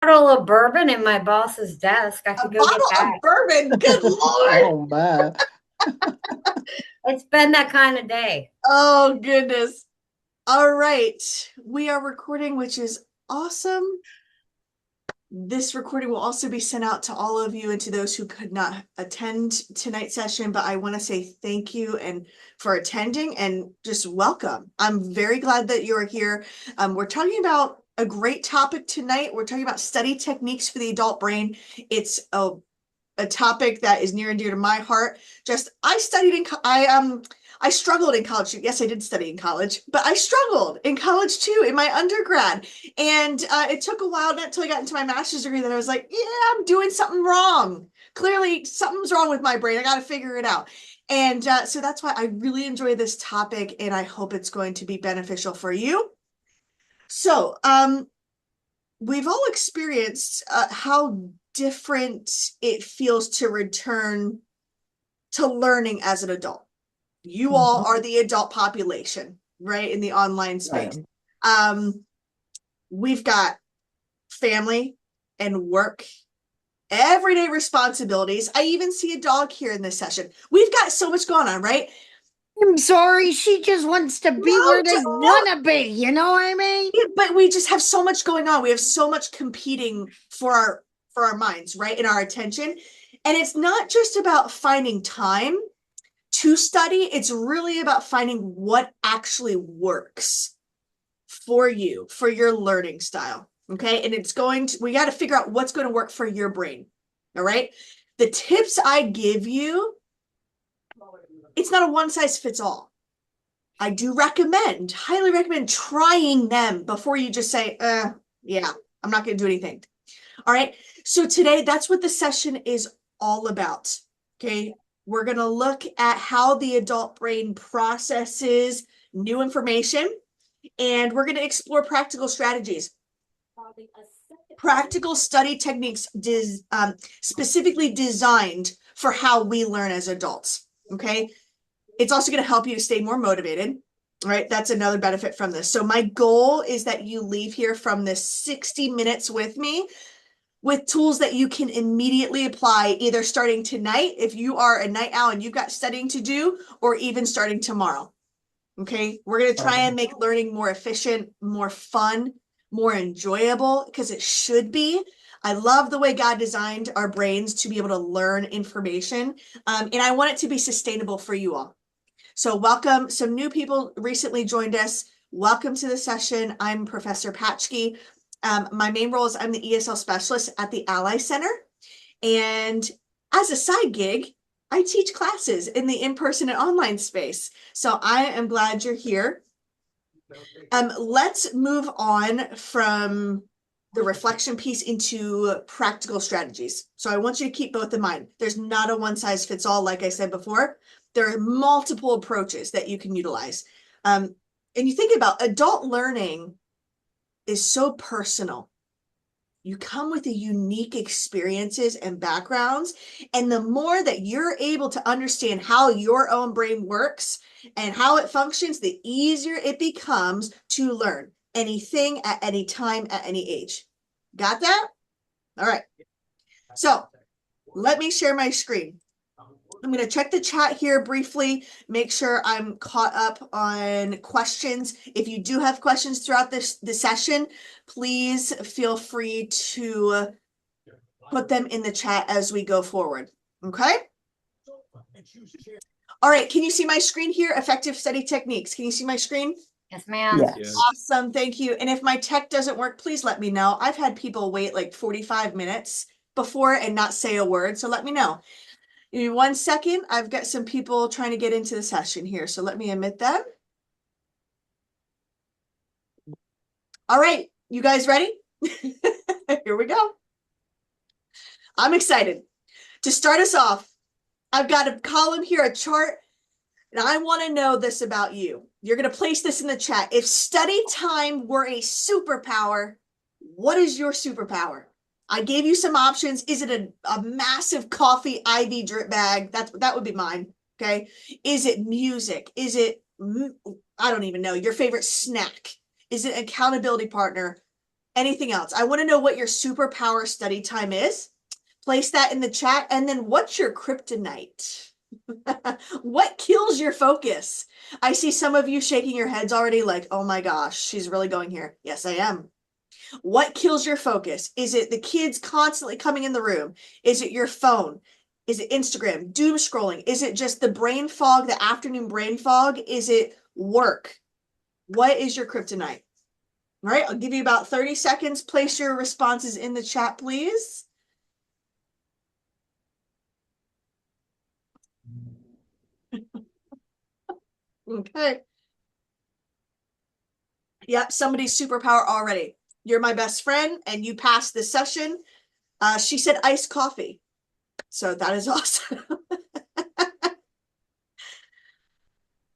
Bottle of bourbon in my boss's desk. I A could go get bottle that. of bourbon. Good Lord. Oh my. It's been that kind of day. Oh, goodness. All right. We are recording, which is awesome. This recording will also be sent out to all of you and to those who could not attend tonight's session, but I want to say thank you and for attending and just welcome. I'm very glad that you're here. We're talking about a great topic tonight. We're talking about study techniques for the adult brain. It's a topic that is near and dear to my heart. I struggled in college. Yes, I did study in college, but I struggled in college too, in my undergrad. And it took a while, not until I got into my master's degree, that I was like, yeah, I'm doing something wrong. Clearly, something's wrong with my brain. I got to figure it out. And so that's why I really enjoy this topic, and I hope it's going to be beneficial for you. So, we've all experienced how different it feels to return to learning as an adult. You all Mhm. are the adult population, right, in the online space. Right. Um, we've got family and work, everyday responsibilities. I even see a dog here in this session. We've got so much going on, right? I'm sorry, she just wants to be No, where they just want no. to be. You know what I mean? But we just have so much going on. We have so much competing for our minds, right? And our attention. And it's not just about finding time to study, it's really about finding what actually works for you, for your learning style. Okay. And we got to figure out what's going to work for your brain. All right. The tips I give you, it's not a one size fits all. I do recommend, highly recommend trying them before you just say, yeah, I'm not going to do anything. All right. So today, that's what the session is all about. Okay. We're going to look at how the adult brain processes new information, and we're going to explore practical strategies, practical study techniques specifically designed for how we learn as adults. Okay. It's also going to help you to stay more motivated. All right. That's another benefit from this. So, my goal is that you leave here from this 60 minutes with me with tools that you can immediately apply, either starting tonight, if you are a night owl and you've got studying to do, or even starting tomorrow. Okay. We're going to try and make learning more efficient, more fun, more enjoyable, because it should be. I love the way God designed our brains to be able to learn information. And I want it to be sustainable for you all. So, welcome. Some new people recently joined us. Welcome to the session. I'm Professor Patchke. My main role is I'm the ESL specialist at the Ally Center. And as a side gig, I teach classes in the in-person and online space. So I am glad you're here. Let's move on from the reflection piece into practical strategies. So I want you to keep both in mind. There's not a one size fits all, like I said before. There are multiple approaches that you can utilize. And you think about adult learning is so personal. You come with a unique experiences and backgrounds. And the more that you're able to understand how your own brain works and how it functions, the easier it becomes to learn anything at any time, at any age. Got that? All right. So let me share my screen. I'm going to check the chat here briefly, make sure I'm caught up on questions. If you do have questions throughout this session, please feel free to put them in the chat as we go forward. Okay? All right, can you see my screen here? Effective study techniques. Can you see my screen? Yes, ma'am. Yes. Awesome, thank you. And if my tech doesn't work, please let me know. I've had people wait like 45 minutes before and not say a word, so let me know. In 1 second, I've got some people trying to get into the session here, so let me admit them. All right, you guys ready? Here we go. I'm excited. To start us off, I've got a column here, a chart, and I want to know this about you. You're going to place this in the chat. If study time were a superpower, what is your superpower? I gave you some options. Is it a massive coffee IV drip bag? That would be mine. Okay. Is it music? Is it, I don't even know, your favorite snack? Is it an accountability partner? Anything else? I want to know what your superpower study time is. Place that in the chat. And then what's your kryptonite? What kills your focus? I see some of you shaking your heads already like, oh my gosh, she's really going here. Yes, I am. What kills your focus? Is it the kids constantly coming in the room? Is it your phone? Is it Instagram, doom scrolling? Is it just the brain fog, the afternoon brain fog? Is it work? What is your kryptonite? All right, I'll give you about 30 seconds. Place your responses in the chat, please. Okay. Yep, somebody's superpower already. You're my best friend and you passed this session. She said iced coffee. So that is awesome.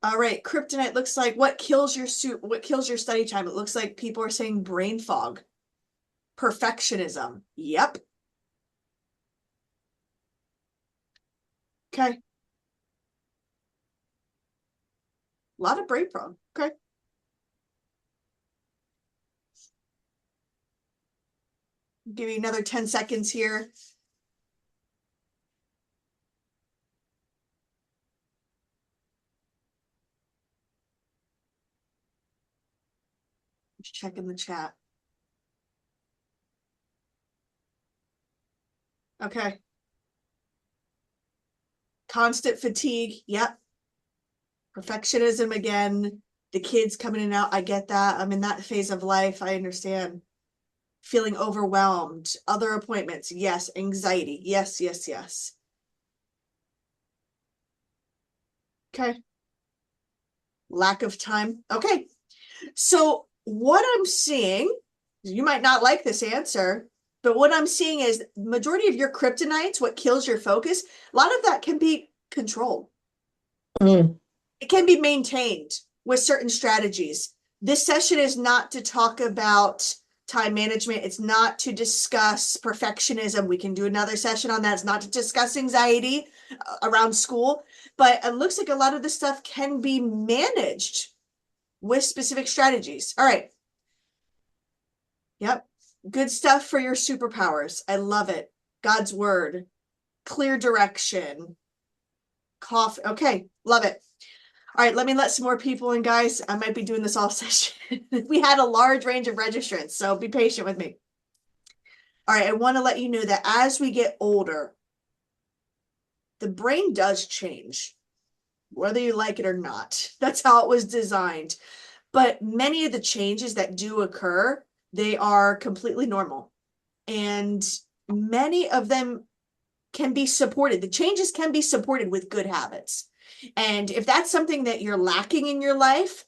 All right, kryptonite looks like what kills your study time? It looks like people are saying brain fog. Perfectionism. Yep. Okay. A lot of brain fog. Okay. Give you another 10 seconds here. Just checking the chat. Okay. Constant fatigue. Yep. Perfectionism again. The kids coming in and out. I get that. I'm in that phase of life. I understand. Feeling overwhelmed. Other appointments. Yes. Anxiety. Yes, yes, yes. Okay. Lack of time. Okay. So what I'm seeing, you might not like this answer, but what I'm seeing is majority of your kryptonites, what kills your focus, a lot of that can be controlled. It can be maintained with certain strategies. This session is not to talk about time management. It's not to discuss perfectionism. We can do another session on that. It's not to discuss anxiety around school, but it looks like a lot of this stuff can be managed with specific strategies. All right. Yep. Good stuff for your superpowers. I love it. God's word, clear direction, coffee. Okay. Love it. All right. Let me let some more people in, guys. I might be doing this all session. We had a large range of registrants, so be patient with me. All right. I want to let you know that as we get older, the brain does change, whether you like it or not. That's how it was designed. But many of the changes that do occur, they are completely normal. And many of them can be supported. The changes can be supported with good habits. And if that's something that you're lacking in your life,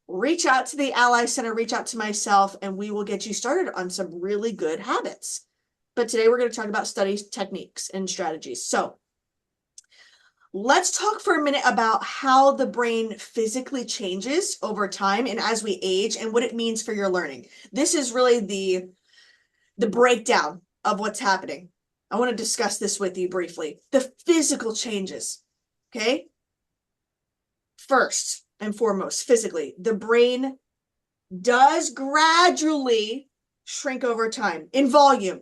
reach out to the Ally Center, reach out to myself, and we will get you started on some really good habits. But today we're going to talk about study techniques and strategies. So let's talk for a minute about how the brain physically changes over time and as we age and what it means for your learning. This is really the breakdown of what's happening. I want to discuss this with you briefly. The physical changes, okay? First and foremost, physically, the brain does gradually shrink over time in volume.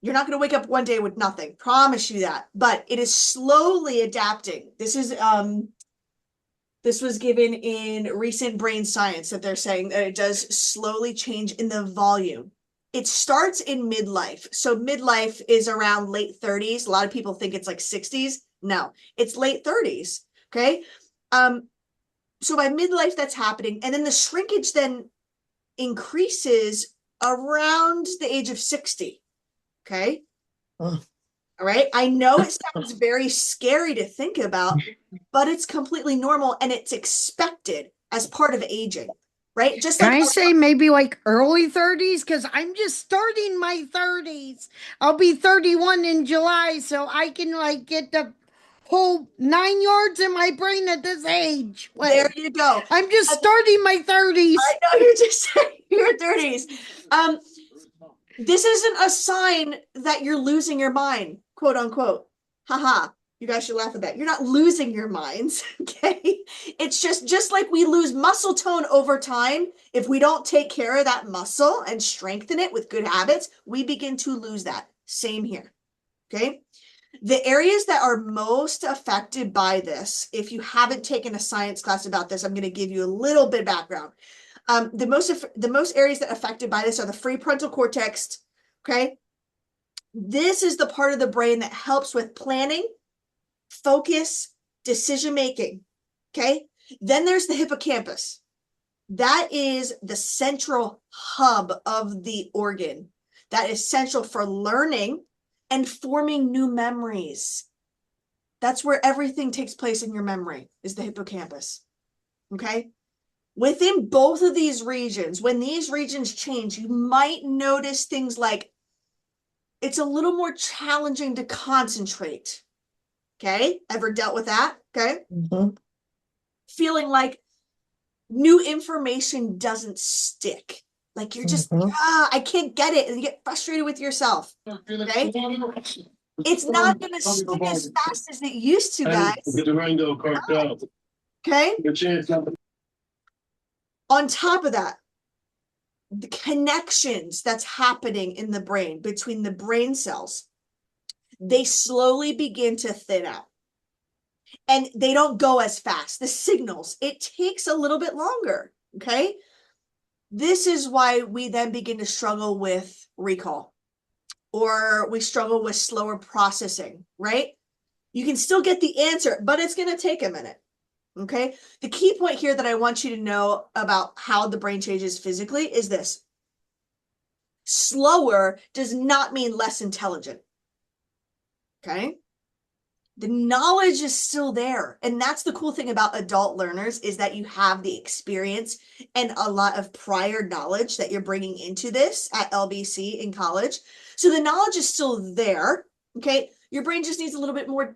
You're not going to wake up one day with nothing. Promise you that. But it is slowly adapting. This was given in recent brain science that they're saying that it does slowly change in the volume. It starts in midlife. So midlife is around late 30s. A lot of people think it's like 60s. No, it's late 30s. Okay. So by midlife, that's happening. And then the shrinkage then increases around the age of 60. Okay. All right. I know it sounds very scary to think about, but it's completely normal and it's expected as part of aging, right? Just Can like I say maybe like early 30s? Because I'm just starting my 30s. I'll be 31 in July, so I can like get the whole 9 yards in my brain at this age. there you go. I'm just starting my 30s. I know you're just saying your 30s. This isn't a sign that you're losing your mind, quote unquote. Haha. You guys should laugh at that. You're not losing your minds, okay? It's just like we lose muscle tone over time. If we don't take care of that muscle and strengthen it with good habits, we begin to lose that. Same here, okay? The areas that are most affected by this, if you haven't taken a science class about this, I'm going to give you a little bit of background. The most areas that are affected by this are the prefrontal cortex, okay? This is the part of the brain that helps with planning, focus, decision making, okay? Then there's the hippocampus. That is the central hub of the organ that is central for learning and forming new memories. That's where everything takes place in your memory, is the hippocampus, okay? Within both of these regions, when these regions change, you might notice things like it's a little more challenging to concentrate. Okay, ever dealt with that? Okay. Feeling like new information doesn't stick. Like you're just, I can't get it. And you get frustrated with yourself. Okay. It's not going to stick as fast as it used to, guys. Okay. On top of that, the connections that's happening in the brain between the brain cells, they slowly begin to thin out. And they don't go as fast. The signals, it takes a little bit longer, okay? This is why we then begin to struggle with recall, or we struggle with slower processing, right? You can still get the answer, but it's going to take a minute, okay? The key point here that I want you to know about how the brain changes physically is this. Slower does not mean less intelligent, okay? The knowledge is still there. And that's the cool thing about adult learners is that you have the experience and a lot of prior knowledge that you're bringing into this at LBC in college. So the knowledge is still there, okay? Your brain just needs a little bit more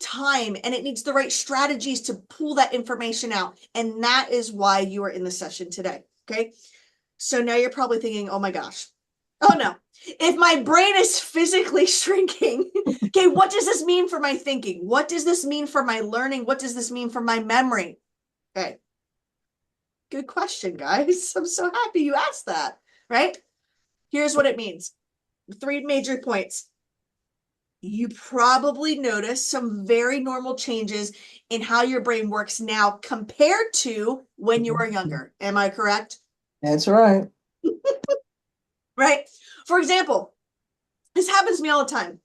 time and it needs the right strategies to pull that information out. And that is why you are in the session today, okay? So now you're probably thinking, oh my gosh, oh no. If my brain is physically shrinking, okay, what does this mean for my thinking? What does this mean for my learning? What does this mean for my memory? Okay. Good question, guys. I'm so happy you asked that, right? Here's what it means. 3 major points. You probably notice some very normal changes in how your brain works now compared to when you were younger. Am I correct? That's right. Right? For example, this happens to me all the time.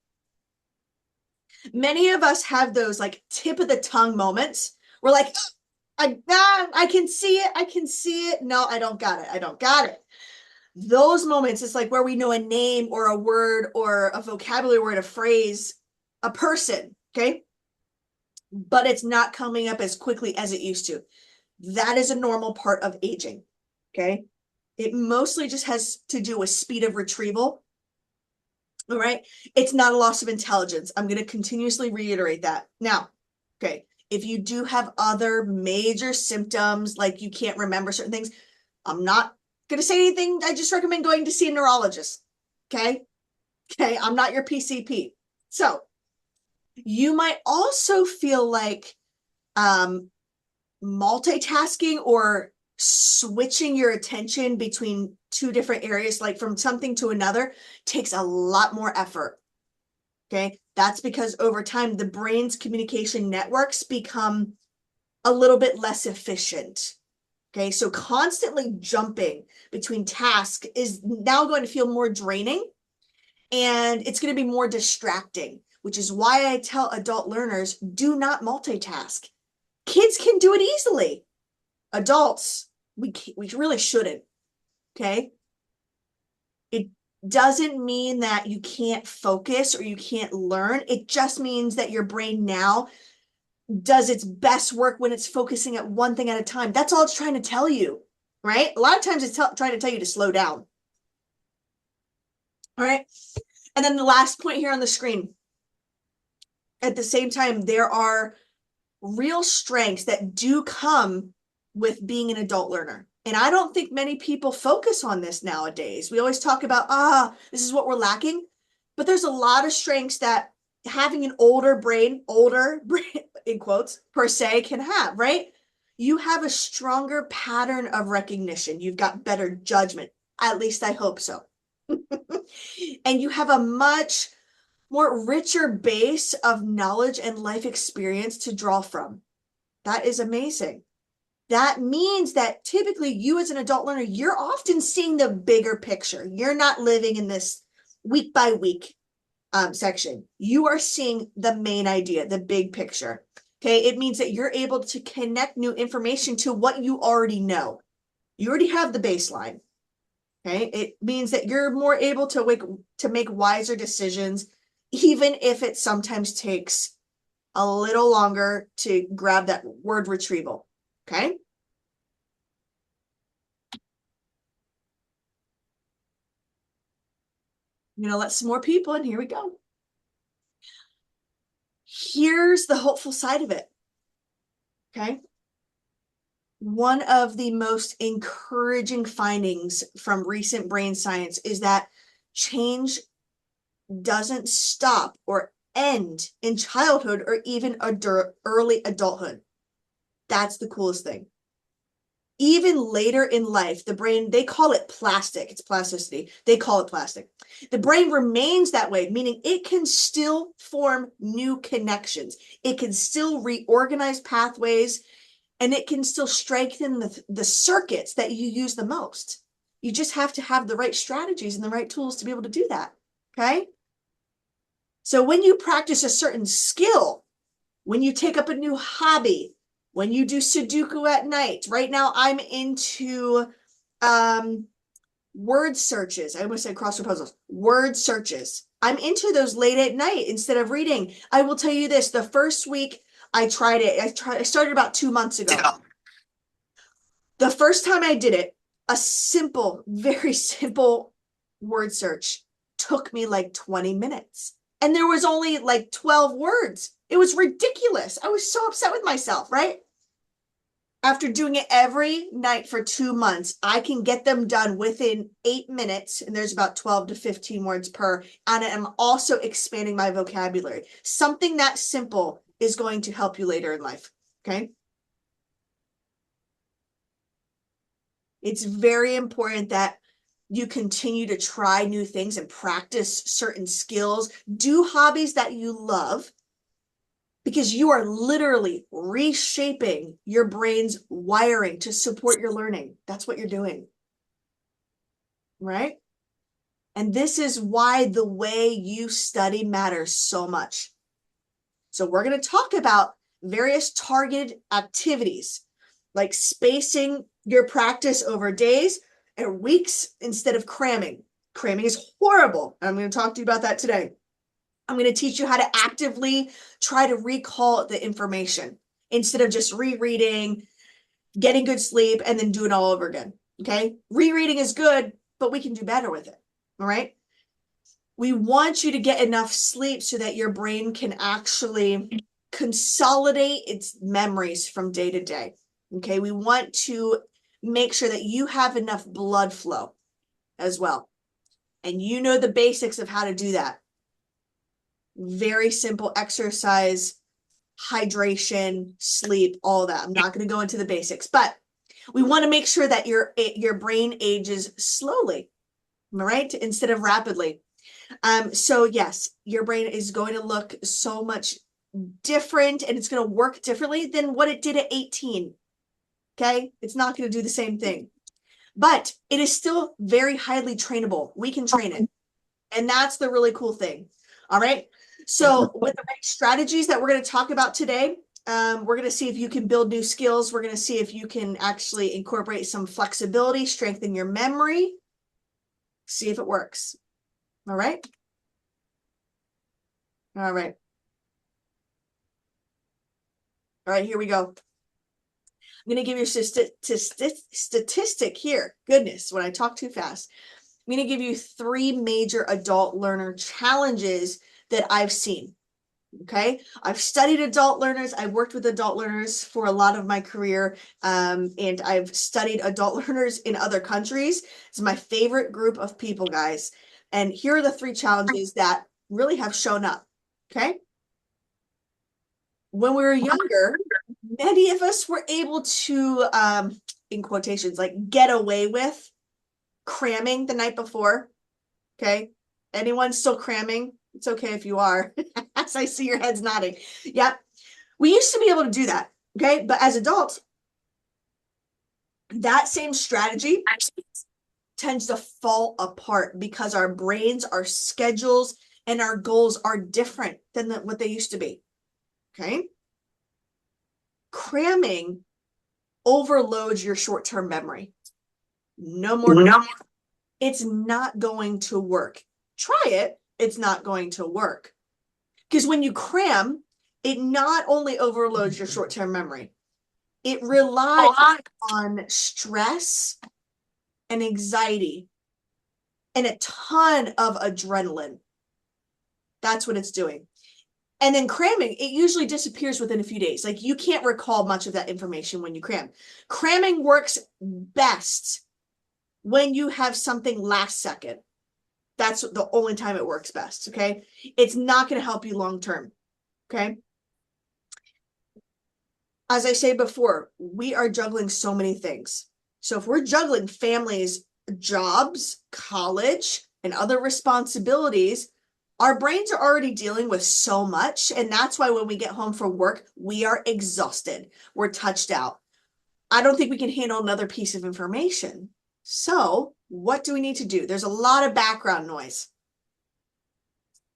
Many of us have those like tip of the tongue moments. We're like, I can see it. I can see it. No, I don't got it. I don't got it. Those moments, it's like where we know a name or a word or a vocabulary word, a phrase, a person, okay? But it's not coming up as quickly as it used to. That is a normal part of aging, okay? It mostly just has to do with speed of retrieval. All right. It's not a loss of intelligence. I'm going to continuously reiterate that. Now, okay, if you do have other major symptoms, like you can't remember certain things, I'm not going to say anything. I just recommend going to see a neurologist. Okay. Okay. I'm not your PCP. So you might also feel like multitasking or switching your attention between 2 different areas, like from something to another, takes a lot more effort. Okay. That's because over time, the brain's communication networks become a little bit less efficient. Okay. So constantly jumping between tasks is now going to feel more draining and it's going to be more distracting, which is why I tell adult learners, do not multitask. Kids can do it easily. Adults, we really shouldn't, okay? It doesn't mean that you can't focus or you can't learn. It just means that your brain now does its best work when it's focusing at one thing at a time. That's all it's trying to tell you, right? A lot of times it's trying to tell you to slow down. All right. And then the last point here on the screen. At the same time, there are real strengths that do come with being an adult learner. And I don't think many people focus on this nowadays. We always talk about, this is what we're lacking. But there's a lot of strengths that having an older brain in quotes per se can have, right? You have a stronger pattern of recognition. You've got better judgment. At least I hope so. And you have a much more richer base of knowledge and life experience to draw from. That is amazing. That means that typically you as an adult learner, you're often seeing the bigger picture. You're not living in this week by week section. You are seeing the main idea, the big picture. Okay, it means that you're able to connect new information to what you already know. You already have the baseline. Okay, it means that you're more able to make wiser decisions, even if it sometimes takes a little longer to grab that word retrieval. Okay. I'm gonna let some more people in. Here we go. Here's the hopeful side of it. Okay. One of the most encouraging findings from recent brain science is that change doesn't stop or end in childhood or even early adulthood. That's the coolest thing. Even later in life, the brain, they call it plastic. It's plasticity. They call it plastic. The brain remains that way, meaning it can still form new connections. It can still reorganize pathways, and it can still strengthen the circuits that you use the most. You just have to have the right strategies and the right tools to be able to do that, okay? So when you practice a certain skill, when you take up a new hobby, when you do Sudoku at night, right now I'm into word searches. I almost said crossword puzzles, word searches. I'm into those late at night instead of reading. I will tell you this, the first week I tried it, I started about 2 months ago. The first time I did it, a simple, very simple word search took me like 20 minutes. And there was only like 12 words. It was ridiculous. I was so upset with myself, right? After doing it every night for 2 months, I can get them done within 8 minutes. And there's about 12 to 15 words per. And I'm also expanding my vocabulary. Something that simple is going to help you later in life, okay? It's very important that you continue to try new things and practice certain skills. Do hobbies that you love, because you are literally reshaping your brain's wiring to support your learning. That's what you're doing, right? And this is why the way you study matters so much. So we're going to talk about various targeted activities, like spacing your practice over days and weeks instead of cramming. Cramming is horrible. I'm going to talk to you about that today. I'm going to teach you how to actively try to recall the information instead of just rereading, getting good sleep, and then do it all over again. Okay? Rereading is good, but we can do better with it. All right? We want you to get enough sleep so that your brain can actually consolidate its memories from day to day. Okay? We want to make sure that you have enough blood flow as well. And you know the basics of how to do that. Very simple exercise, hydration, sleep, all that. I'm not going to go into the basics, but we want to make sure that your brain ages slowly, right? Instead of rapidly. So yes, your brain is going to look so much different and it's going to work differently than what it did at 18. Okay? It's not going to do the same thing, but it is still very highly trainable. We can train it. And that's the really cool thing. All right. So with the right strategies that we're going to talk about today, we're going to see if you can build new skills. We're going to see if you can actually incorporate some flexibility, strengthen your memory, see if it works. All right. All right. All right, here we go. I'm going to give you a statistic here. Goodness, when I talk too fast. I'm going to give you 3 major adult learner challenges that I've seen. Okay. I've studied adult learners. I've worked with adult learners for a lot of my career. And I've studied adult learners in other countries. It's my favorite group of people, guys. And here are the 3 challenges that really have shown up. Okay. When we were younger, many of us were able to, in quotations, like get away with cramming the night before. Okay. Anyone still cramming? It's okay if you are, as I see your heads nodding. Yep. We used to be able to do that. Okay. But as adults, that same strategy tends to fall apart because our brains, our schedules, and our goals are different than what they used to be. Okay. Cramming overloads your short-term memory. No more. No. It's not going to work. Try it. It's not going to work. Because when you cram, it not only overloads your short-term memory, it relies on stress and anxiety and a ton of adrenaline. That's what it's doing. And then cramming, it usually disappears within a few days. Like you can't recall much of that information when you cram. Cramming works best when you have something last second. That's the only time it works best, okay? It's not going to help you long term, okay? As I say before, we are juggling so many things. So if we're juggling families, jobs, college, and other responsibilities, our brains are already dealing with so much. And that's why when we get home from work, we are exhausted. We're touched out. I don't think we can handle another piece of information. So what do we need to do? There's a lot of background noise.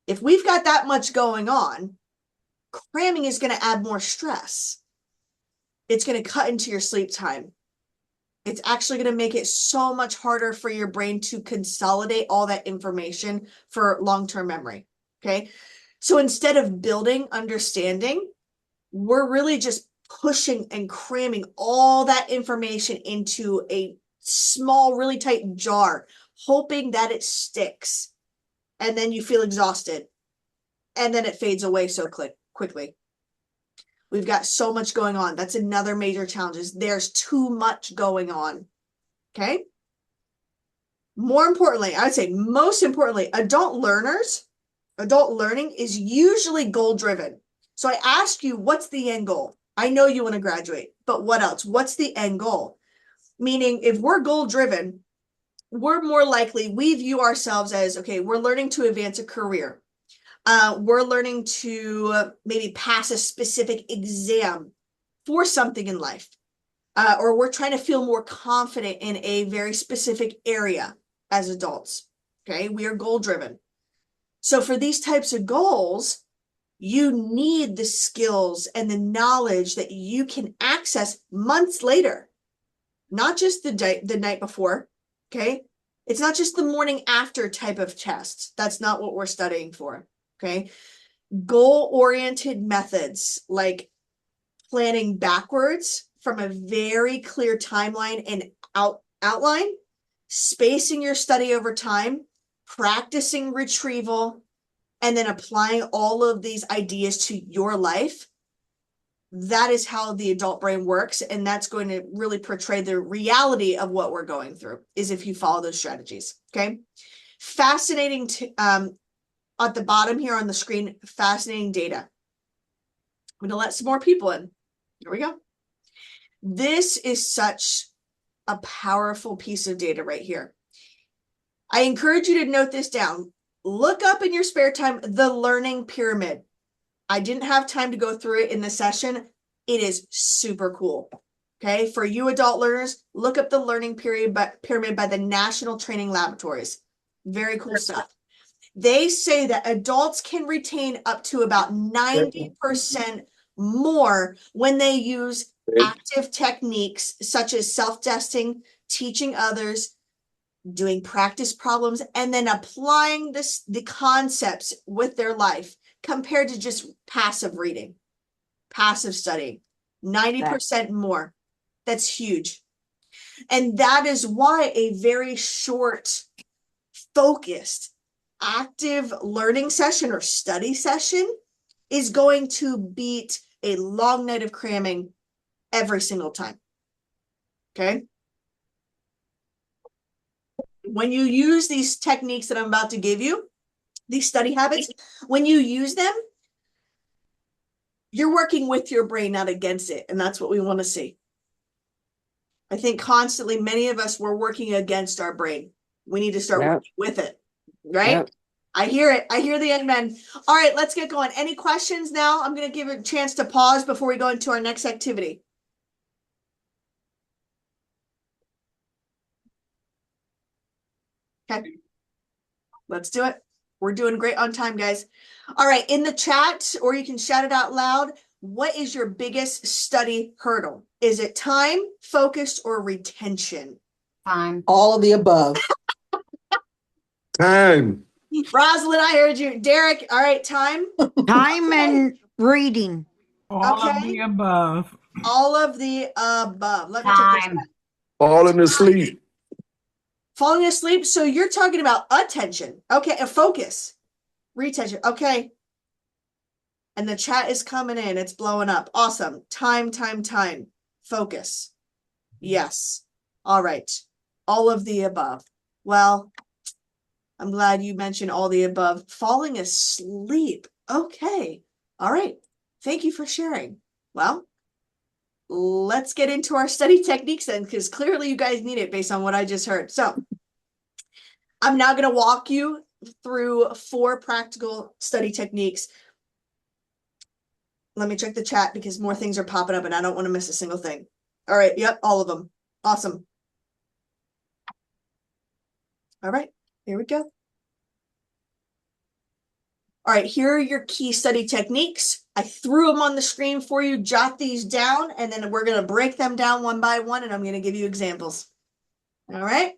If we've got that much going on, cramming is going to add more stress. It's going to cut into your sleep time. It's actually going to make it so much harder for your brain to consolidate all that information for long-term memory. Okay. So instead of building understanding, we're really just pushing and cramming all that information into a small, really tight jar, hoping that it sticks. And then you feel exhausted. And then it fades away so quickly. We've got so much going on. That's another major challenge is there's too much going on. Okay. More importantly, I would say most importantly, adult learning is usually goal driven. So I ask you, what's the end goal? I know you want to graduate, but what else? What's the end goal? Meaning if we're goal driven, we're more likely, we view ourselves as, okay, we're learning to advance a career. We're learning to maybe pass a specific exam for something in life. Or we're trying to feel more confident in a very specific area as adults. Okay, we are goal driven. So for these types of goals, you need the skills and the knowledge that you can access months later, not just the night before. Okay, it's not just the morning after type of test. That's not what we're studying for. Okay, goal-oriented methods like planning backwards from a very clear timeline and outline, spacing your study over time, practicing retrieval, and then applying all of these ideas to your life. That is how the adult brain works. And that's going to really portray the reality of what we're going through is if you follow those strategies. Okay. Fascinating. At the bottom here on the screen, fascinating data. I'm going to let some more people in. Here we go. This is such a powerful piece of data right here. I encourage you to note this down. Look up in your spare time, the learning pyramid. I didn't have time to go through it in the session. It is super cool. Okay. For you adult learners, look up the learning pyramid by the National Training Laboratories. Very cool stuff. They say that adults can retain up to about 90% more when they use active techniques such as self-testing, teaching others, doing practice problems, and then applying the concepts with their life compared to just passive reading, passive studying. 90% more. That's huge. And that is why a very short, focused, active learning session or study session is going to beat a long night of cramming every single time. Okay. When you use these techniques that I'm about to give you, these study habits, when you use them, You're working with your brain, not against it. And that's what we want to see. I think constantly, many of us, we're working against our brain. We need to start working with it, right? Yep. I hear it. I hear the amen. All right, let's get going. Any questions now? I'm going to give a chance to pause before we go into our next activity. Okay. Let's do it. We're doing great on time, guys. All right, in the chat, or you can shout it out loud. What is your biggest study hurdle? Is it time, focus, or retention? Time. All of the above. Time. Rosalind, I heard you. Derek, all right, time. Time Okay. and reading. All of Okay. the above. All of the above. Let me check this Time. out. All in the sleep. Falling asleep. So you're talking about attention. Okay, a focus. Retention. Okay. And the chat is coming in. It's blowing up. Awesome. Time. Focus. Yes. All right. All of the above. Well, I'm glad you mentioned all the above. Falling asleep. Okay. All right. Thank you for sharing. Well, let's get into our study techniques then, because clearly you guys need it based on what I just heard. So I'm now going to walk you through 4 practical study techniques. Let me check the chat because more things are popping up and I don't want to miss a single thing. All right. Yep. All of them. Awesome. All right. Here we go. All right. Here are your key study techniques. I threw them on the screen for you. Jot these down, and then we're going to break them down one by one, and I'm going to give you examples. All right.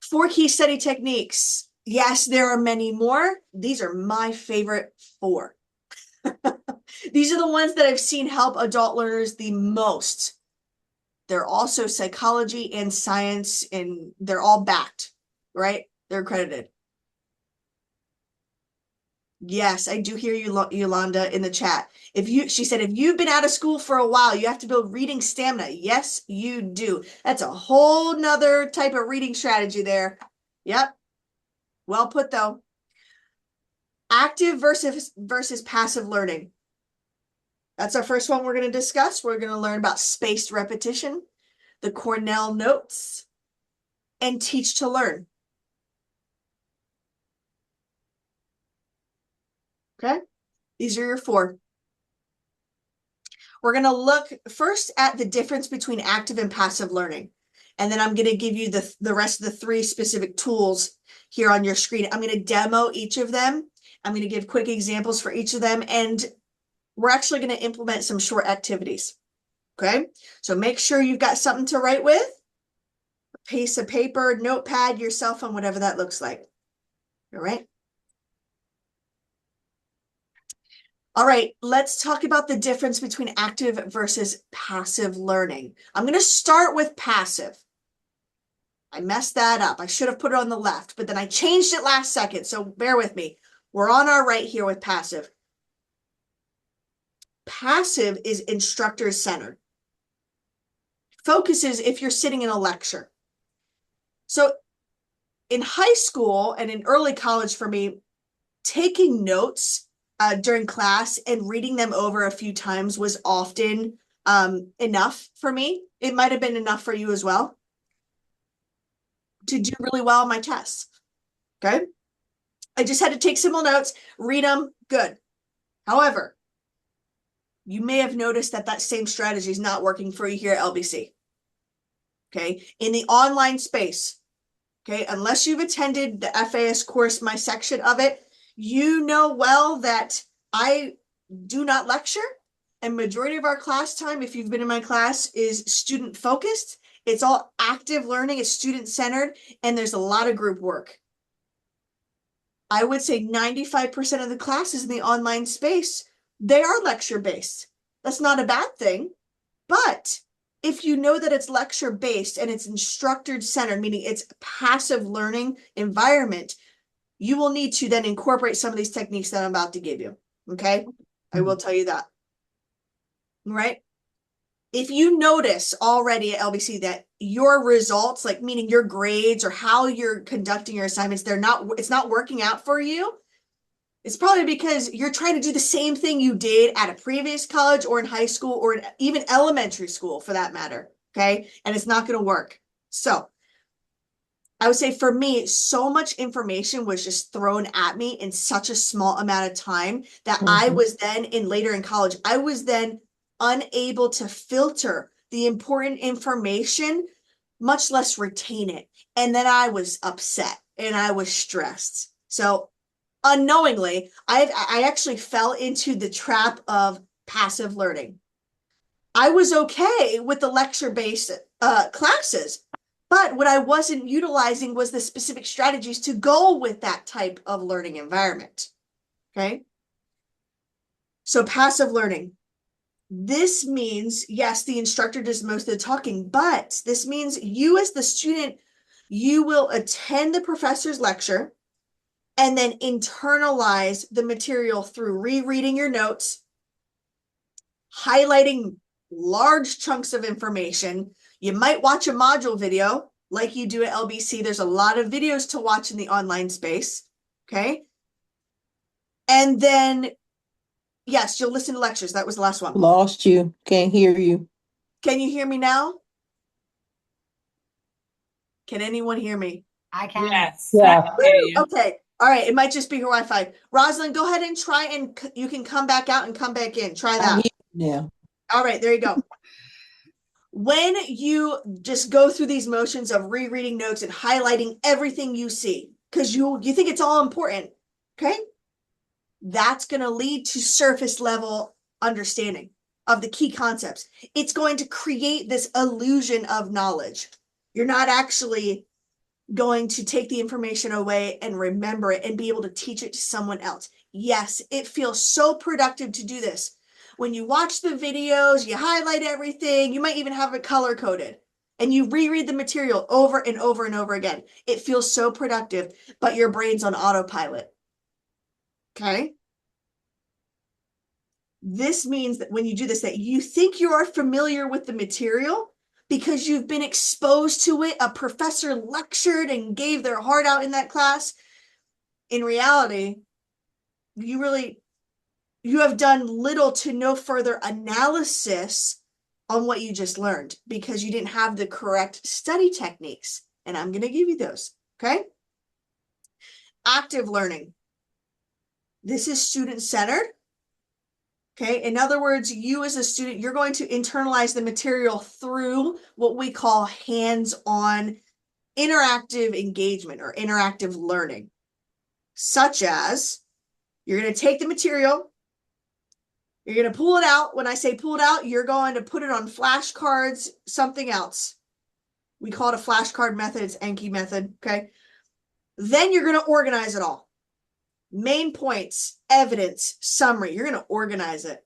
4 key study techniques. Yes, there are many more. These are my favorite 4. These are the ones that I've seen help adult learners the most. They're also psychology and science, and they're all backed, right? They're accredited. Yes, I do hear you, Yolanda, in the chat. She said, if you've been out of school for a while, you have to build reading stamina. Yes, you do. That's a whole nother type of reading strategy there. Yep. Well put, though. Active versus passive learning. That's our first one we're going to discuss. We're going to learn about spaced repetition, the Cornell notes, and teach to learn. Okay, these are your 4. We're going to look first at the difference between active and passive learning. And then I'm going to give you the rest of the 3 specific tools here on your screen. I'm going to demo each of them. I'm going to give quick examples for each of them. And we're actually going to implement some short activities. Okay, so make sure you've got something to write with. A piece of paper, notepad, your cell phone, whatever that looks like. All right. All right, let's talk about the difference between active versus passive learning. I'm going to start with passive. I messed that up. I should have put it on the left, but then I changed it last second, so bear with me. We're on our right here with passive. Passive is instructor-centered. Focuses if you're sitting in a lecture. So in high school and in early college for me, taking notes during class and reading them over a few times was often enough for me. It might have been enough for you as well to do really well on my tests. Okay. I just had to take simple notes, read them, good. However, you may have noticed that that same strategy is not working for you here at LBC. Okay. In the online space, okay, unless you've attended the FAS course, my section of it, you know well that I do not lecture, and majority of our class time, if you've been in my class, is student focused. It's all active learning, it's student centered, and there's a lot of group work. I would say 95% of the classes in the online space, they are lecture based. That's not a bad thing, but if you know that it's lecture based and it's instructor centered, meaning it's a passive learning environment, you will need to then incorporate some of these techniques that I'm about to give you. Okay. I will tell you that. Right. If you notice already at LBC that your results, like meaning your grades or how you're conducting your assignments, it's not working out for you, It's probably because you're trying to do the same thing you did at a previous college or in high school or in even elementary school for that matter. Okay. And it's not going to work. So I would say for me, so much information was just thrown at me in such a small amount of time that I was then later in college, I was then unable to filter the important information, much less retain it. And then I was upset and I was stressed. So unknowingly, I actually fell into the trap of passive learning. I was okay with the lecture-based classes, but what I wasn't utilizing was the specific strategies to go with that type of learning environment. Okay. So passive learning. This means, yes, the instructor does most of the talking, but this means you as the student, you will attend the professor's lecture and then internalize the material through rereading your notes, highlighting large chunks of information. You might watch a module video like you do at LBC. There's a lot of videos to watch in the online space. Okay. And then, yes, you'll listen to lectures. That was the last one. Lost you. Can't hear you. Can you hear me now? Can anyone hear me? I can. Yes. Yeah. I can hear you. Okay. All right. It might just be your Wi-Fi. Rosalind, go ahead and try and you can come back out and come back in. Try that. Yeah. All right. There you go. When you just go through these motions of rereading notes and highlighting everything you see, because you think it's all important, okay? That's going to lead to surface level understanding of the key concepts. It's going to create this illusion of knowledge. You're not actually going to take the information away and remember it and be able to teach it to someone else. Yes, it feels so productive to do this. When you watch the videos, you highlight everything, you might even have it color coded, and you reread the material over and over and over again. It feels so productive, but your brain's on autopilot. Okay? This means that when you do this, that you think you are familiar with the material because you've been exposed to it. A professor lectured and gave their heart out in that class. In reality, you have done little to no further analysis on what you just learned because you didn't have the correct study techniques. And I'm going to give you those. Okay. Active learning. This is student-centered. Okay. In other words, you as a student, you're going to internalize the material through what we call hands-on interactive engagement or interactive learning, such as you're going to take the material, you're going to pull it out. When I say pull it out, you're going to put it on flashcards, something else. We call it a flashcard method. It's Anki method. Okay. Then you're going to organize it all. Main points, evidence, summary. You're going to organize it.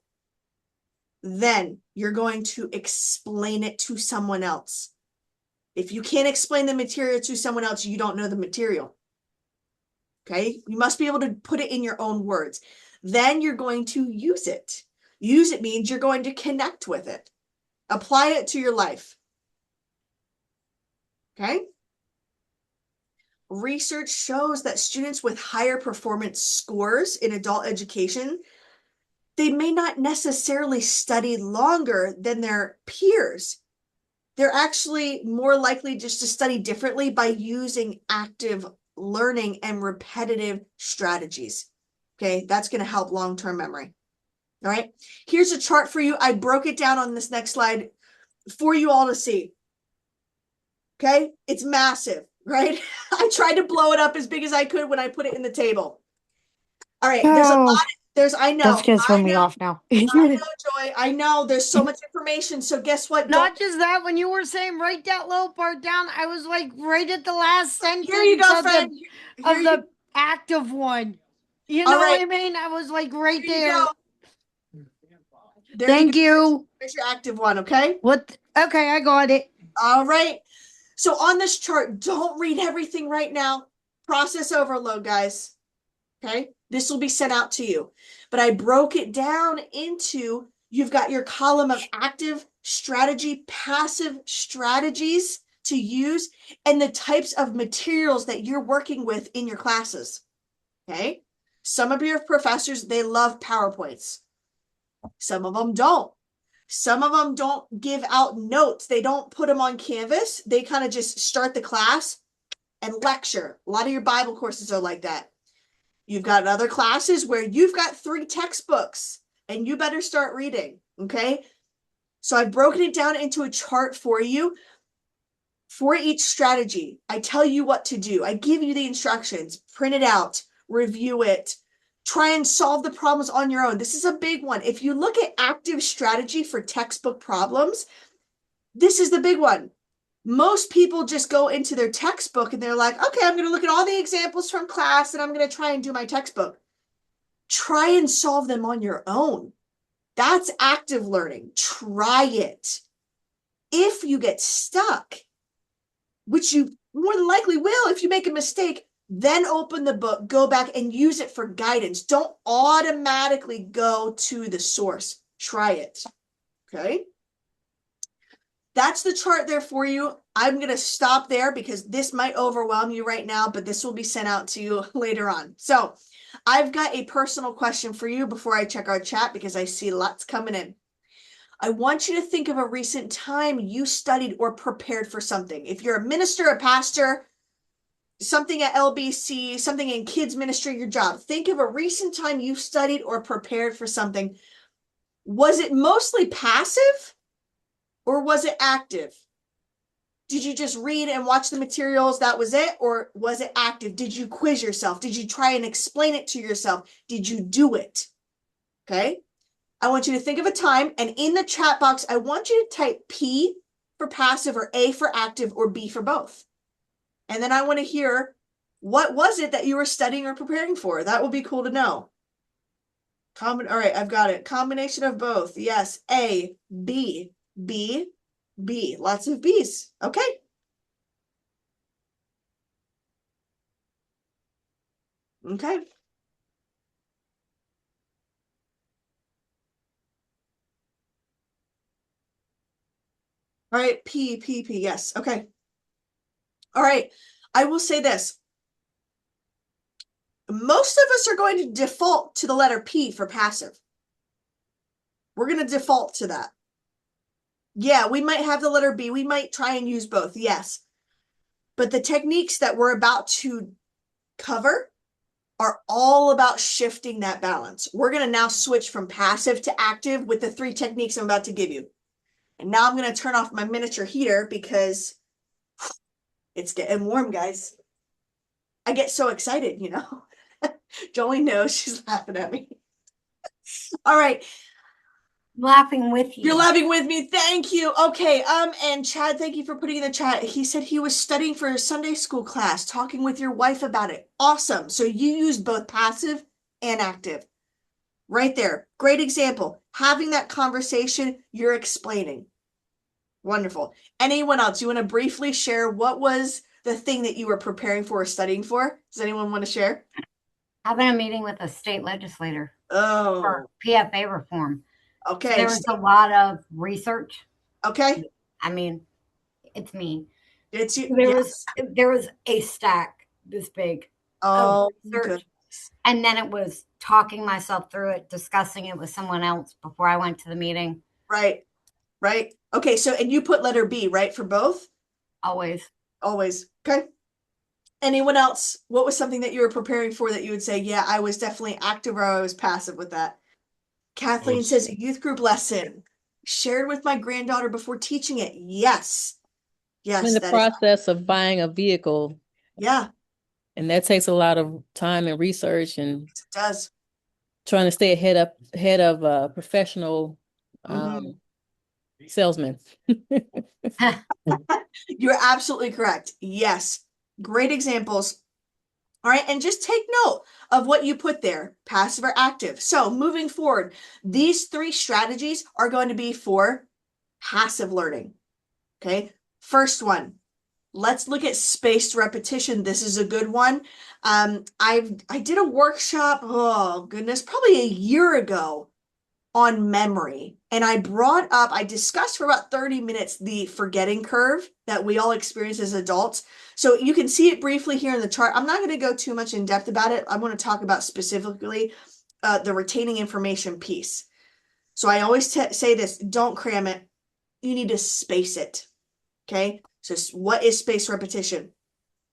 Then you're going to explain it to someone else. If you can't explain the material to someone else, you don't know the material. Okay. You must be able to put it in your own words. Then you're going to use it. Use it means you're going to connect with it. Apply it to your life. Okay. Research shows that students with higher performance scores in adult education, they may not necessarily study longer than their peers. They're actually more likely just to study differently by using active learning and repetitive strategies. Okay, that's going to help long-term memory. All right, here's a chart for you. I broke it down on this next slide for you all to see. Okay, it's massive, right? I tried to blow it up as big as I could when I put it in the table. All right, there's a lot. I know. That's gonna throw me off now. I know, Joy. I know there's so much information. So guess what? Not just that, when you were saying write that little part down, I was like right at the last sentence Here you go, of friend. the active one. You know what I mean? I was like right there. Thank you. There's your active one, okay? What? Okay, I got it. All right. So on this chart, don't read everything right now. Process overload, guys. Okay? This will be sent out to you. But I broke it down into, you've got your column of active strategy, passive strategies to use, and the types of materials that you're working with in your classes. Okay? Some of your professors, they love PowerPoints. Some of them don't. Some of them don't give out notes. They don't put them on Canvas. They kind of just start the class and lecture. A lot of your Bible courses are like that. You've got other classes where you've got 3 textbooks and you better start reading, okay? So I've broken it down into a chart for you. For each strategy, I tell you what to do. I give you the instructions, print it out, review it, try and solve the problems on your own. This is a big one. If you look at active strategy for textbook problems, this is the big one. Most people just go into their textbook and they're like, okay, I'm going to look at all the examples from class and I'm going to try and do my textbook. Try and solve them on your own. That's active learning. Try it. If you get stuck, which you more than likely will if you make a mistake, then open the book, go back and use it for guidance. Don't automatically go to the source. Try it. Okay. That's the chart there for you. I'm going to stop there because this might overwhelm you right now, but this will be sent out to you later on. So I've got a personal question for you before I check our chat because I see lots coming in. I want you to think of a recent time you studied or prepared for something. If you're a minister, a pastor, something at LBC, something in kids ministry, your job, think of a recent time you studied or prepared for something. Was it mostly passive or was it active? Did you just read and watch the materials? That was it? Or was it active? Did you quiz yourself? Did you try and explain it to yourself? Did you do it? Okay. I want you to think of a time, and in the chat box, I want you to type P for passive or A for active or B for both. And then I want to hear, what was it that you were studying or preparing for? That would be cool to know. All right, I've got it. Combination of both. Yes. A, B, B, B. Lots of B's. Okay. Okay. All right, P. Yes. Okay. All right. I will say this. Most of us are going to default to the letter P for passive. We're going to default to that. Yeah, we might have the letter B. We might try and use both. Yes. But the techniques that we're about to cover are all about shifting that balance. We're going to now switch from passive to active with the 3 techniques I'm about to give you. And now I'm going to turn off my miniature heater because it's getting warm, guys. I get so excited, you know. Jolie knows, she's laughing at me. All right. Laughing with you. You're laughing with me. Thank you. Okay. And Chad, thank you for putting in the chat. He said he was studying for a Sunday school class, talking with your wife about it. Awesome. So you used both passive and active. Right there. Great example. Having that conversation, you're explaining. Wonderful. Anyone else? You want to briefly share what was the thing that you were preparing for or studying for? Does anyone want to share? Having a meeting with a state legislator Oh, for PFA reform. okay. There was a lot of research. Okay. I mean, it's me. It's you. There was a stack this big Oh, of research. good. And then it was talking myself through it, discussing it with someone else before I went to the meeting. Right. Right. Okay. So, and you put letter B, right, for both? Always. Always. Okay. Anyone else? What was something that you were preparing for that you would say, yeah, I was definitely active or I was passive with that? Kathleen says a youth group lesson shared with my granddaughter before teaching it. Yes. Yes. I'm in the that is- process of buying a vehicle, yeah, and that takes a lot of time and research and it does. trying to stay ahead of professional Mhm. salesmen. You're absolutely correct. Yes. Great examples. All right. And just take note of what you put there, passive or active. So moving forward, these 3 strategies are going to be for passive learning. Okay. First one, let's look at spaced repetition. This is a good one. I did a workshop, oh goodness, probably a year ago on memory. And I discussed for about 30 minutes the forgetting curve that we all experience as adults. So you can see it briefly here in the chart. I'm not going to go too much in depth about it. I want to talk about specifically the retaining information piece. So I always say this, don't cram it. You need to space it. Okay. So what is spaced repetition?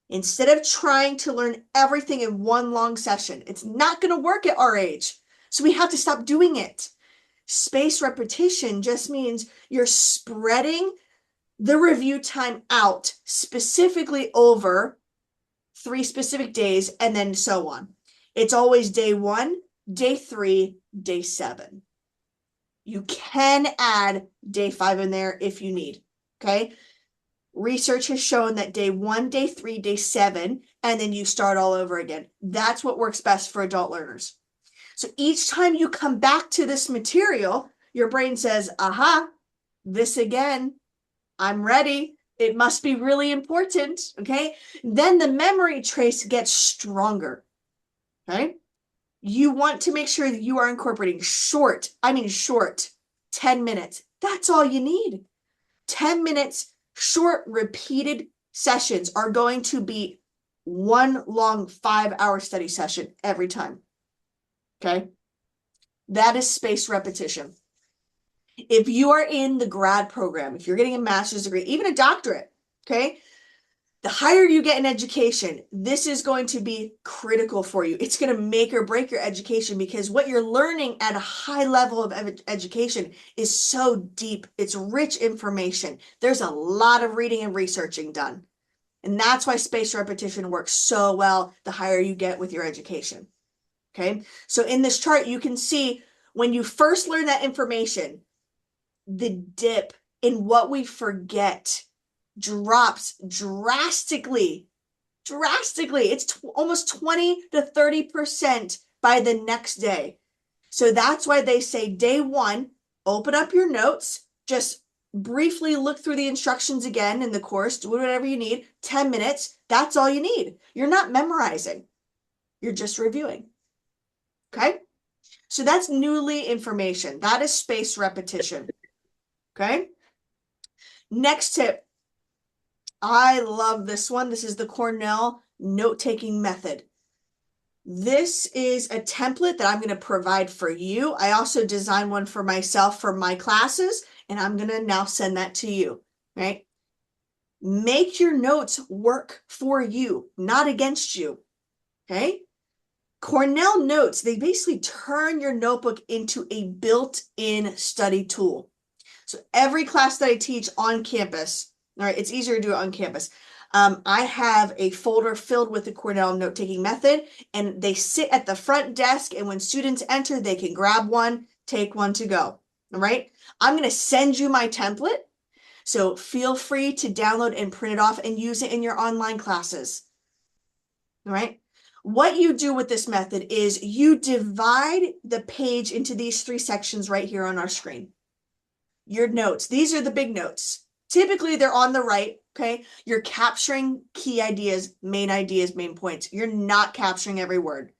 Instead of trying to learn everything in one long session, it's not going to work at our age. So we have to stop doing it. Spaced repetition just means you're spreading the review time out specifically over 3 specific days and then so on. It's always day 1, day 3, day 7. You can add day 5 in there if you need, okay? Research has shown that day 1, day 3, day 7, and then you start all over again. That's what works best for adult learners. So each time you come back to this material, your brain says, aha, this again, I'm ready. It must be really important, okay? Then the memory trace gets stronger, okay? You want to make sure that you are incorporating short, 10 minutes. That's all you need. 10 minutes, short, repeated sessions are going to be one long 5-hour study session every time, okay? That is spaced repetition. If you are in the grad program, if you're getting a master's degree, even a doctorate, okay, the higher you get in education, this is going to be critical for you. It's going to make or break your education because what you're learning at a high level of education is so deep. It's rich information. There's a lot of reading and researching done. And that's why spaced repetition works so well the higher you get with your education. Okay, so in this chart, you can see when you first learn that information, the dip in what we forget drops drastically. It's almost 20 to 30% by the next day. So that's why they say day 1, open up your notes, just briefly look through the instructions again in the course, do whatever you need, 10 minutes, that's all you need. You're not memorizing, you're just reviewing. Okay? So that's newly information. That is spaced repetition. Okay? Next tip. I love this one. This is the Cornell note-taking method. This is a template that I'm going to provide for you. I also designed one for myself for my classes, and I'm going to now send that to you, right? Make your notes work for you, not against you, okay? Cornell Notes, they basically turn your notebook into a built-in study tool. So every class that I teach on campus, all right, it's easier to do it on campus. I have a folder filled with the Cornell note-taking method, and they sit at the front desk, and when students enter, they can grab one, take one to go, all right? I'm going to send you my template, so feel free to download and print it off and use it in your online classes, all right? What you do with this method is you divide the page into these 3 sections right here on our screen. Your notes, these are the big notes. Typically, they're on the right, okay? You're capturing key ideas, main points. You're not capturing every word.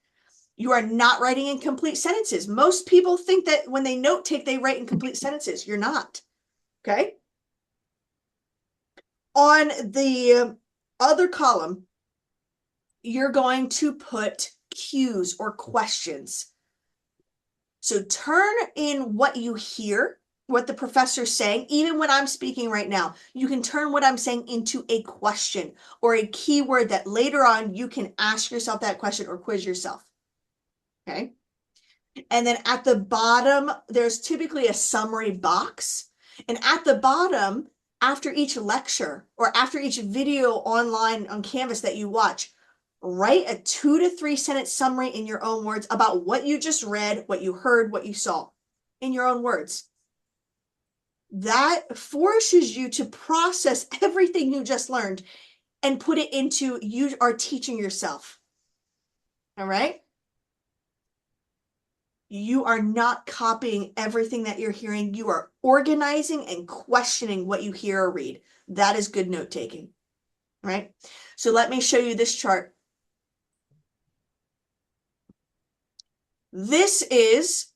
You are not writing in complete sentences. Most people think that when they note take, they write in complete sentences. You're not, okay? On the other column, you're going to put cues or questions. So turn in what you hear, what the professor's saying. Even when I'm speaking right now, you can turn what I'm saying into a question or a keyword that later on you can ask yourself that question or quiz yourself. Okay. And then at the bottom, there's typically a summary box. And at the bottom, after each lecture or after each video online on Canvas that you watch, write a 2 to 3 sentence summary in your own words about what you just read, what you heard, what you saw in your own words. That forces you to process everything you just learned and put it into you are teaching yourself. All right? You are not copying everything that you're hearing. You are organizing and questioning what you hear or read. That is good note taking. Right? So let me show you this chart. This is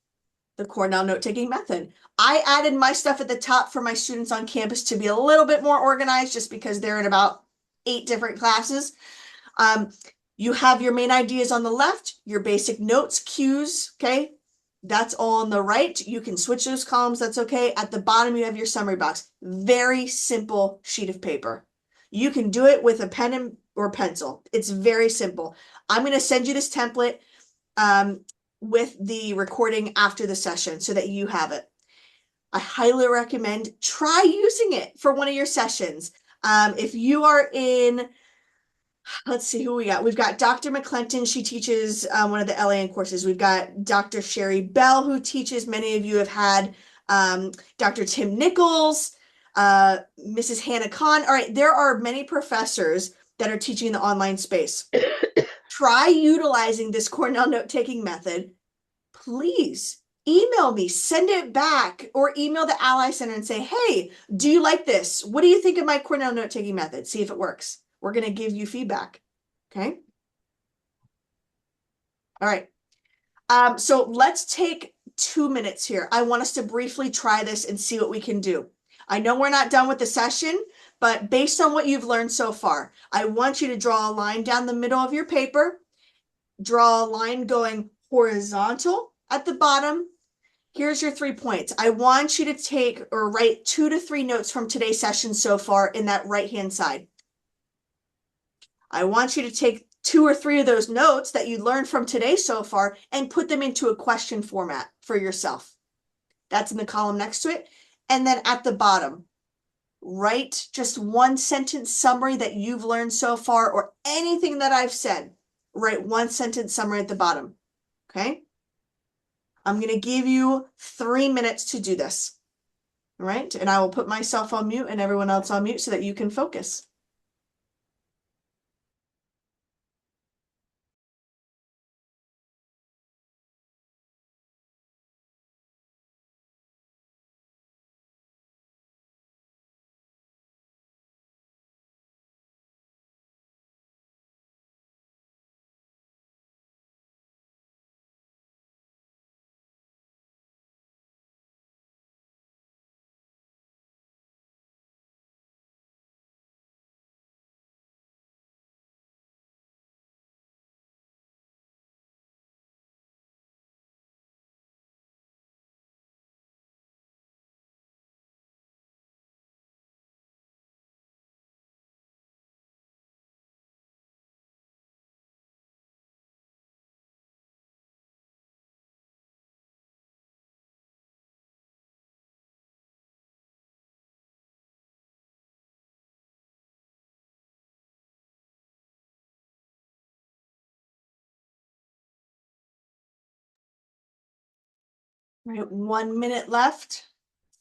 the Cornell note-taking method. I added my stuff at the top for my students on campus to be a little bit more organized just because they're in about 8 different classes. You have your main ideas on the left, your basic notes, cues, okay? That's all on the right. You can switch those columns, that's okay. At the bottom, you have your summary box. Very simple sheet of paper. You can do it with a pen or pencil. It's very simple. I'm going to send you this template with the recording after the session so that you have it. I highly recommend try using it for one of your sessions. If you are in, let's see who we got. We've got Dr. McClinton. She teaches one of the LAN courses. We've got Dr. Sherry Bell, who teaches. Many of you have had Dr. Tim Nichols, Mrs. Hannah Kahn. All right, there are many professors that are teaching in the online space. Try utilizing this Cornell note-taking method. Please email me, send it back, or email the Ally Center and say, hey, do you like this? What do you think of my Cornell note-taking method? See if it works. We're going to give you feedback. Okay. All right. So let's take 2 minutes here. I want us to briefly try this and see what we can do. I know we're not done with the session, but based on what you've learned so far, I want you to draw a line down the middle of your paper, draw a line going horizontal at the bottom. Here's your 3 points. I want you to take or write 2 to 3 notes from today's session so far in that right-hand side. I want you to take 2 or 3 of those notes that you learned from today so far and put them into a question format for yourself. That's in the column next to it. And then at the bottom, write just 1 sentence summary that you've learned so far or anything that I've said. Write 1 sentence summary at the bottom. Okay? I'm going to give you 3 minutes to do this. All right? And I will put myself on mute and everyone else on mute so that you can focus. All right, 1 minute left.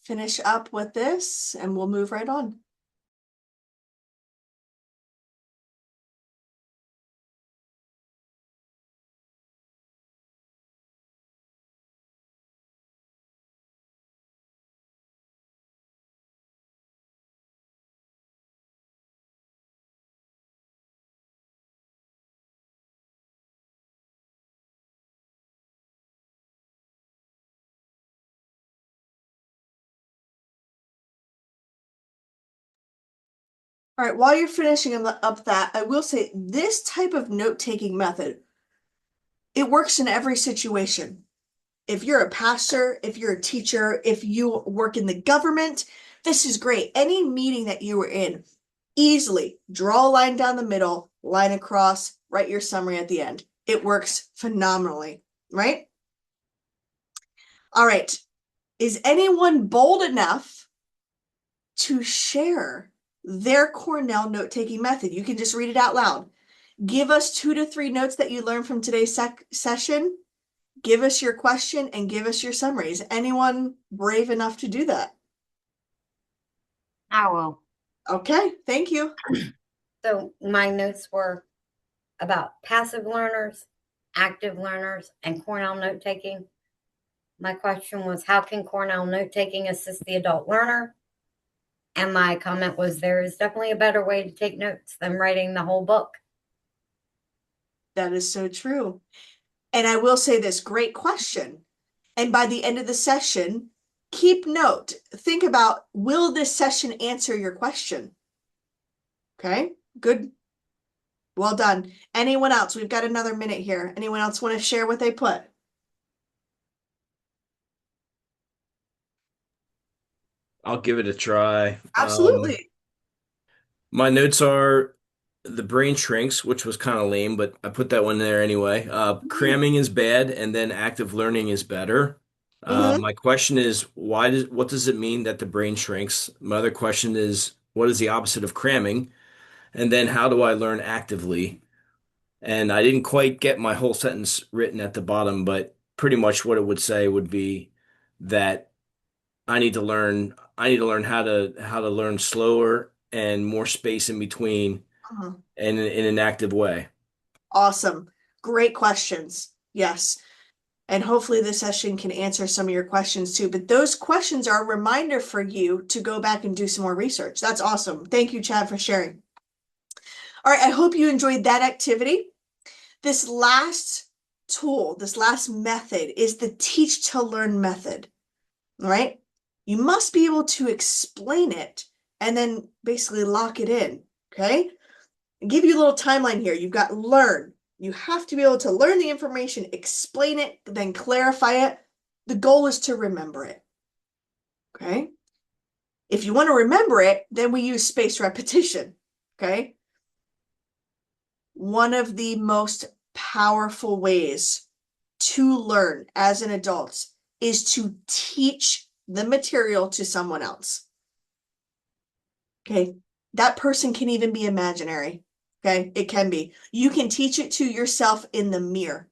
Finish up with this and we'll move right on. All right, while you're finishing up that, I will say this type of note-taking method, it works in every situation. If you're a pastor, if you're a teacher, if you work in the government, this is great. Any meeting that you were in, easily draw a line down the middle, line across, write your summary at the end. It works phenomenally, right? All right. Is anyone bold enough to share their Cornell note-taking method? You can just read it out loud. Give us 2 to 3 notes that you learned from today's session. Give us your question and give us your summaries. Anyone brave enough to do that? I will. Okay, thank you. So my notes were about passive learners, active learners, and Cornell note-taking. My question was, how can Cornell note-taking assist the adult learner? And my comment was, there is definitely a better way to take notes than writing the whole book. That is so true. And I will say this, great question. And by the end of the session, keep note. Think about, will this session answer your question? Okay. Good. Well done. Anyone else? We've got another minute here. Anyone else want to share what they put? I'll give it a try. Absolutely. My notes are the brain shrinks, which was kind of lame, but I put that one there anyway. Cramming is bad, and then active learning is better. Mhm. My question is, what does it mean that the brain shrinks? My other question is, what is the opposite of cramming? And then how do I learn actively? And I didn't quite get my whole sentence written at the bottom, but pretty much what it would say would be that I need to learn how to learn slower and more space in between Mhm. and in an active way. Awesome. Great questions. Yes. And hopefully this session can answer some of your questions too. But those questions are a reminder for you to go back and do some more research. That's awesome. Thank you, Chad, for sharing. All right. I hope you enjoyed that activity. This last tool, this last method is the teach to learn method. All right. You must be able to explain it and then basically lock it in. Okay. I'll give you a little timeline here. You've got learn. You have to be able to learn the information, explain it, then clarify it. The goal is to remember it. Okay. If you want to remember it, then we use spaced repetition. Okay. One of the most powerful ways to learn as an adult is to teach the material to someone else. Okay. That person can even be imaginary. Okay. It can be. You can teach it to yourself in the mirror.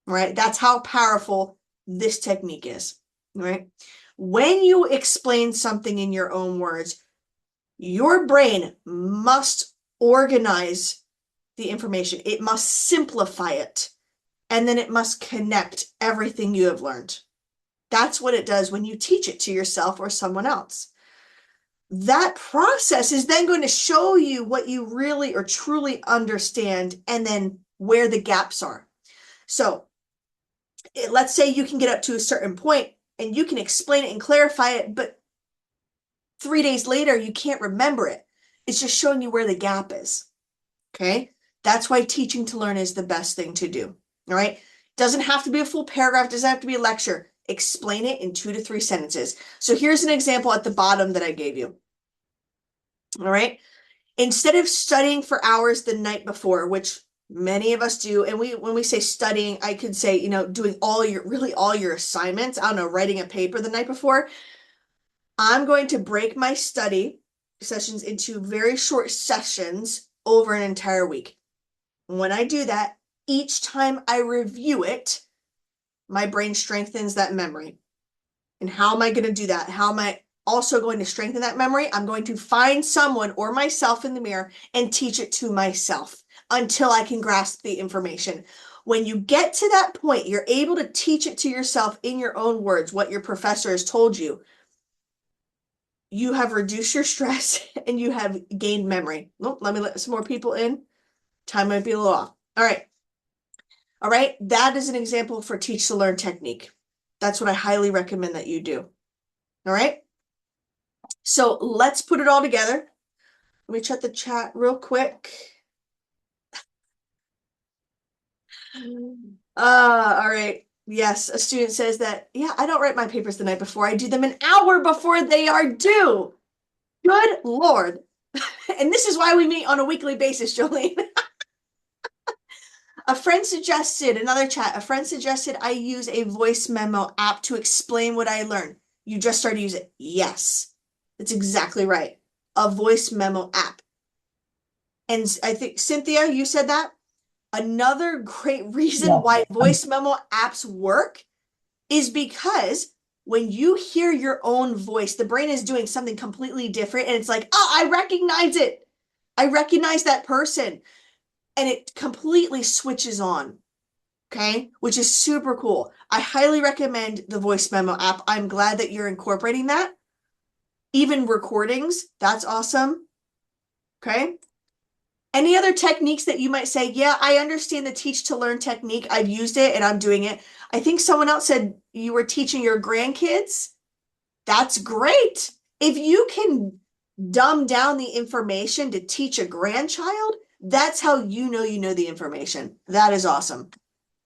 Right. That's how powerful this technique is. Right. When you explain something in your own words, your brain must organize the information. It must simplify it. And then it must connect everything you have learned. That's what it does when you teach it to yourself or someone else. That process is then going to show you what you really or truly understand and then where the gaps are. So let's say you can get up to a certain point and you can explain it and clarify it, but 3 days later, you can't remember it. It's just showing you where the gap is. Okay. That's why teaching to learn is the best thing to do. All right. Doesn't have to be a full paragraph, doesn't have to be a lecture. Explain it in 2 to 3 sentences. So here's an example at the bottom that I gave you. All right. Instead of studying for hours the night before, which many of us do, and when we say studying, I could say, doing all your assignments, I don't know, writing a paper the night before. I'm going to break my study sessions into very short sessions over an entire week. When I do that, each time I review it, my brain strengthens that memory. And how am I going to do that? How am I also going to strengthen that memory? I'm going to find someone or myself in the mirror and teach it to myself until I can grasp the information. When you get to that point, you're able to teach it to yourself in your own words, what your professor has told you. You have reduced your stress and you have gained memory. Nope, let me let some more people in. Time might be a little off. All right. All right. That is an example for teach to learn technique. That's what I highly recommend that you do. All right. So let's put it all together. Let me check the chat real quick. All right. Yes, a student says that, yeah, I don't write my papers the night before. I do them an hour before they are due. Good Lord. And this is why we meet on a weekly basis, Jolene. Another chat, a friend suggested I use a voice memo app to explain what I learned. You just started to use it. Yes, that's exactly right. A voice memo app. And I think, Cynthia, you said that. Another great reason why voice memo apps work is because when you hear your own voice, the brain is doing something completely different. And it's like, oh, I recognize it. I recognize that person. And it completely switches on. Okay, which is super cool. I highly recommend the voice memo app. I'm glad that you're incorporating that. Even recordings, that's awesome. Okay. Any other techniques that you might say, yeah, I understand the teach to learn technique. I've used it and I'm doing it. I think someone else said you were teaching your grandkids. That's great. If you can dumb down the information to teach a grandchild, that's how you know the information. That is awesome.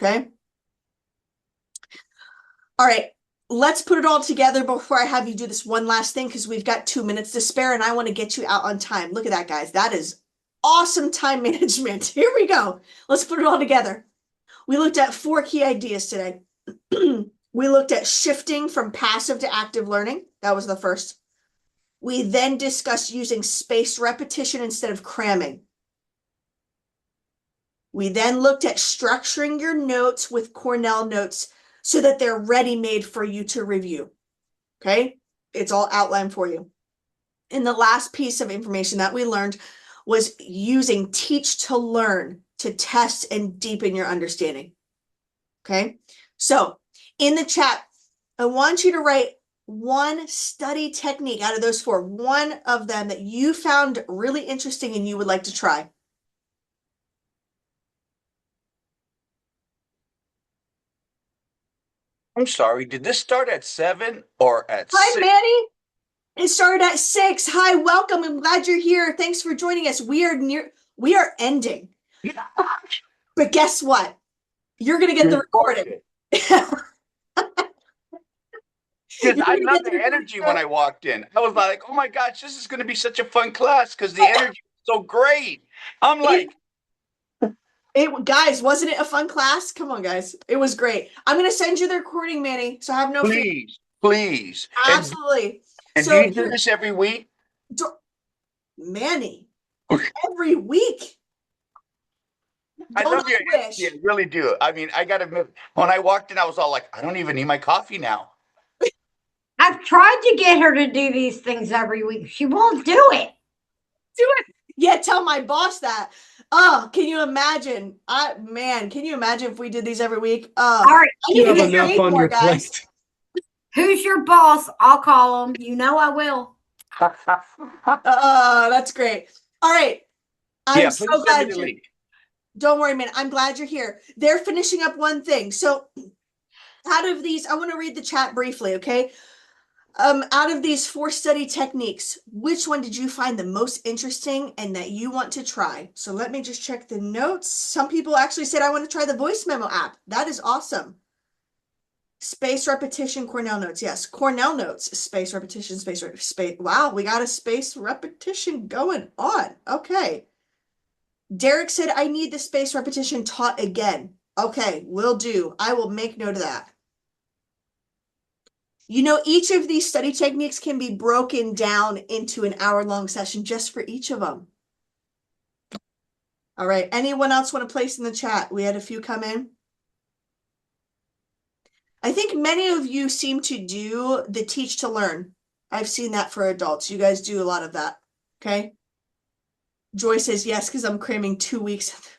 Okay. All right. Let's put it all together before I have you do this one last thing, because we've got 2 minutes to spare and I want to get you out on time. Look at that, guys. That is awesome time management. Here we go. Let's put it all together. We looked at 4 key ideas today. We looked at shifting from passive to active learning. That was the first. We then discussed using spaced repetition instead of cramming. We then looked at structuring your notes with Cornell notes so that they're ready-made for you to review. Okay? It's all outlined for you. And the last piece of information that we learned was using Teach to Learn to test and deepen your understanding. Okay? So, in the chat, I want you to write one study technique out of those 4, one of them that you found really interesting and you would like to try. I'm sorry, did this start at 7 or at Hi, 6? Manny. It started at 6. Hi, welcome. I'm glad you're here. Thanks for joining us. We are ending. But guess what? You're going to get the recording. Because You're I gonna love get the the energy recording. when I walked in. I was like, oh my gosh, this is going to be such a fun class because the energy is so great. I'm like, Guys, wasn't it a fun class? Come on, guys. It was great. I'm going to send you the recording, Manny. So have no fear. please, please. Absolutely. And So do you do this every week? Manny, every week. I Don't love your wish. energy. I really do. I mean, I got to admit, when I walked in, I was all like, I don't even need my coffee now. I've tried to get her to do these things every week. She won't do it. Do it. Yeah, tell my boss that. Oh, can you imagine? Can you imagine if we did these every week? All right. I need to get paid more, guys. Who's your boss? I'll call him. You know I will. That's great. All right. I'm Yeah, so please send glad me the you're. link. Don't worry, man. I'm glad you're here. They're finishing up one thing. So, out of these, I want to read the chat briefly, okay? Out of these 4 study techniques, which one did you find the most interesting and that you want to try? So let me just check the notes. Some people actually said, I want to try the voice memo app. That is awesome. Space repetition, Cornell notes. Yes, Cornell notes, space repetition, space. Wow, we got a space repetition going on. Okay. Derek said, I need the space repetition taught again. Okay, will do. I will make note of that. You know, each of these study techniques can be broken down into an hour-long session just for each of them. All right. Anyone else want to place in the chat? We had a few come in. I think many of you seem to do the Teach to Learn. I've seen that for adults. You guys do a lot of that. Okay. Joy says yes, because I'm cramming 2 weeks.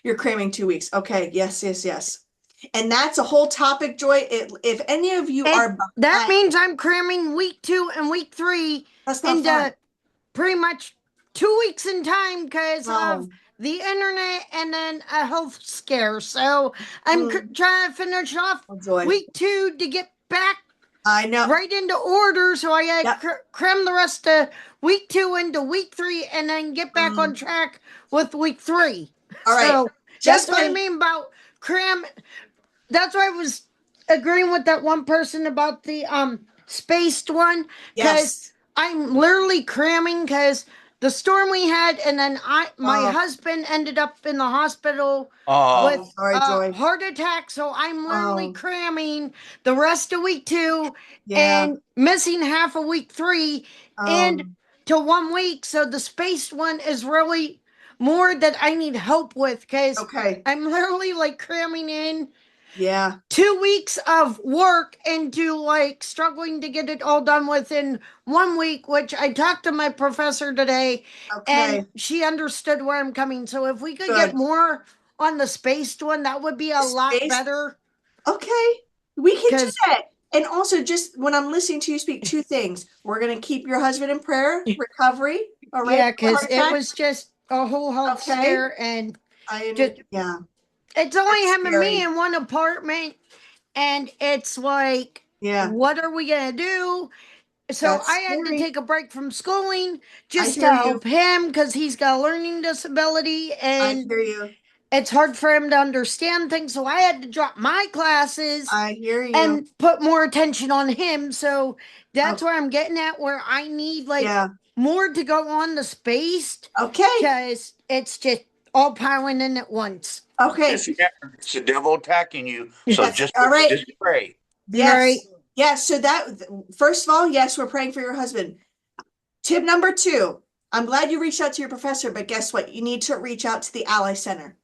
You're cramming 2 weeks. Okay. Yes, yes, yes. And that's a whole topic, Joy. If any of you are That behind, means I'm cramming week 2 and week 3 that's not into fun. pretty much 2 weeks in time because No. of the internet and then a health scare. So I'm trying to finish off Oh, Joy. week 2 to get back I know. right into order. So I had Yep. cram the rest of week 2 into week 3 and then get back on track with week 3. All right. So Just that's what I by- mean about cram. That's why I was agreeing with that one person about the spaced one, because Yes. I'm literally cramming because the storm we had, and then my Oh. husband ended up in the hospital Oh, with sorry, Joy. heart attack. So I'm literally Oh. cramming the rest of week 2 Yeah. and missing half of week 3 and to 1 week. So the spaced one is really more that I need help with because Okay. I'm literally like cramming in Yeah. 2 weeks of work into like struggling to get it all done within 1 week, which I talked to my professor today Okay. and she understood where I'm coming. So if we could Good. get more on the spaced one, that would be a lot Spaced? better. Okay. We can do 'Cause- that. And also, just when I'm listening to you speak, 2 things. We're going to keep your husband in prayer, recovery. All right. Yeah, because Heart it attack. was just a whole health Okay. scare and Yeah. it's only That's him and scary. me in one apartment and it's like, Yeah. what are we gonna do? So That's I had to scary. take a break from schooling just to hear you. help him because he's got a learning disability I and hear you. it's hard for him to understand things. So I had to drop my classes I hear you. and put more attention on him. So that's Oh, where I'm getting at, where I need like yeah. more to go on the space Okay. because it's just all piling in at once. Okay. It's the devil attacking you. So Yes. just All right. just pray. Yes. Right. Yes. So that, first of all, yes, we're praying for your husband. Tip number 2. I'm glad you reached out to your professor, but guess what? You need to reach out to the Ally Center.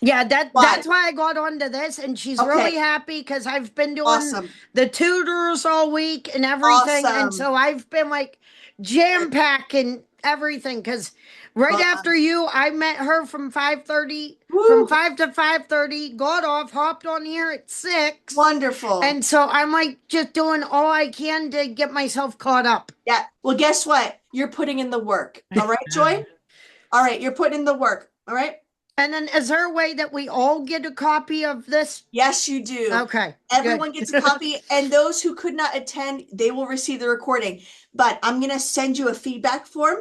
Yeah, Why? that's why I got onto this, and she's Okay. really happy because I've been doing Awesome. the tutors all week and everything, and Awesome. so I've been like jam packing everything. Because right Well, after you, I met her from 5:30, Woo. from 5 to 5:30. Got off, hopped on here at 6, Wonderful. and so I'm like just doing all I can to get myself caught up. Yeah. Well, guess what? You're putting in the work. All right, Joy? All right. You're putting in the work. All right. And then, is there a way that we all get a copy of this? Yes, you do. Okay, Everyone good. gets a copy, and those who could not attend, they will receive the recording. But I'm going to send you a feedback form.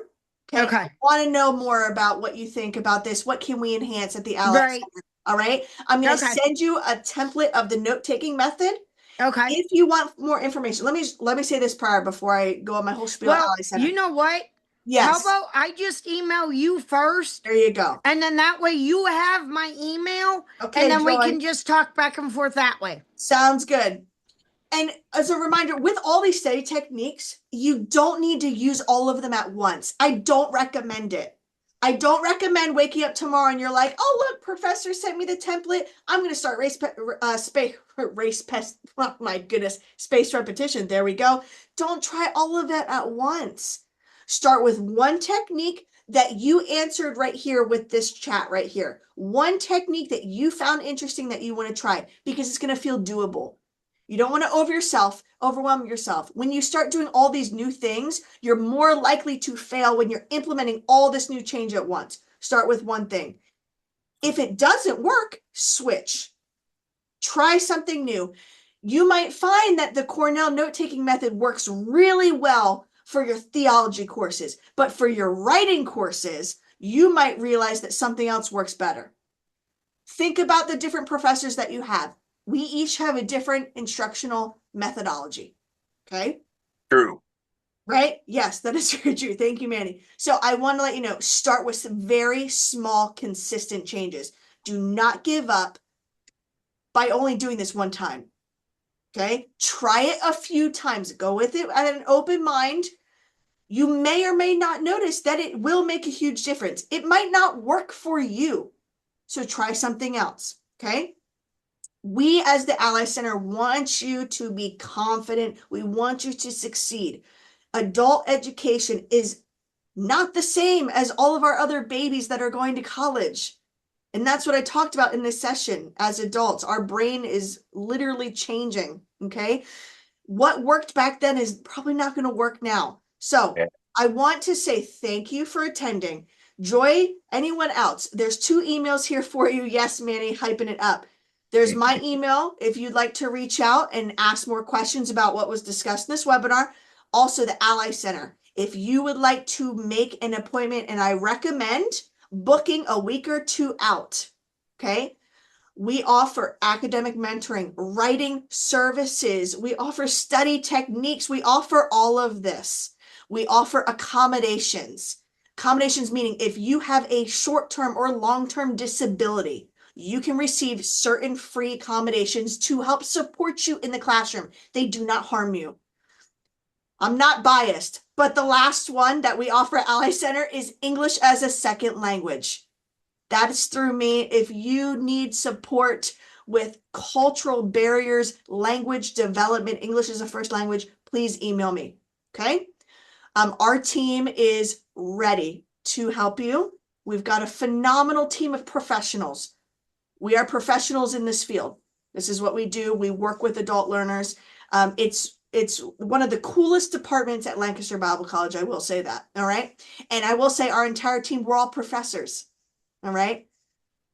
Okay. I want to know more about what you think about this. What can we enhance at the Ally Right. Center? All right. I'm going to Okay. send you a template of the note-taking method. Okay. If you want more information, let me say this prior before I go on my whole spiel at Well, Ally Center. you know what? Yes. How about I just email you first, There you go. and then that way you have my email, Okay, and then we Joy. can just talk back and forth that way. Sounds good. And as a reminder, with all these study techniques, you don't need to use all of them at once. I don't recommend it. I don't recommend waking up tomorrow and you're like, oh, look, professor sent me the template. I'm going to start oh my goodness, spaced repetition. There we go. Don't try all of that at once. Start with one technique that you answered right here with this chat right here. One technique that you found interesting that you want to try because it's going to feel doable. You don't want to overwhelm yourself. When you start doing all these new things, you're more likely to fail when you're implementing all this new change at once. Start with one thing. If it doesn't work, switch. Try something new. You might find that the Cornell note-taking method works really well for your theology courses, but for your writing courses, you might realize that something else works better. Think about the different professors that you have. We each have a different instructional methodology. Okay? True. Right? Yes, that is very true. Thank you, Manny. So I want to let you know, start with some very small, consistent changes. Do not give up by only doing this one time. Okay? Try it a few times. Go with it at an open mind. You may or may not notice that it will make a huge difference. It might not work for you. So try something else. Okay? We as the Ally Center want you to be confident. We want you to succeed. Adult education is not the same as all of our other babies that are going to college. And that's what I talked about in this session. As adults, our brain is literally changing, okay? What worked back then is probably not going to work now. So I want to say thank you for attending. Joy, anyone else? There's 2 emails here for you. Yes, Manny, hyping it up. There's my email if you'd like to reach out and ask more questions about what was discussed in this webinar. Also, the Ally Center. If you would like to make an appointment, and I recommend booking a week or 2 out, okay? We offer academic mentoring, writing services. We offer study techniques. We offer all of this. We offer accommodations. Accommodations meaning if you have a short-term or long-term disability, you can receive certain free accommodations to help support you in the classroom. They do not harm you. I'm not biased, but the last one that we offer at Ally Center is English as a second language. That is through me. If you need support with cultural barriers, language development, English as a first language, please email me. Okay? Our team is ready to help you. We've got a phenomenal team of professionals. We are professionals in this field. This is what we do. We work with adult learners. It's one of the coolest departments at Lancaster Bible College. I will say that. All right. And I will say our entire team, we're all professors. All right.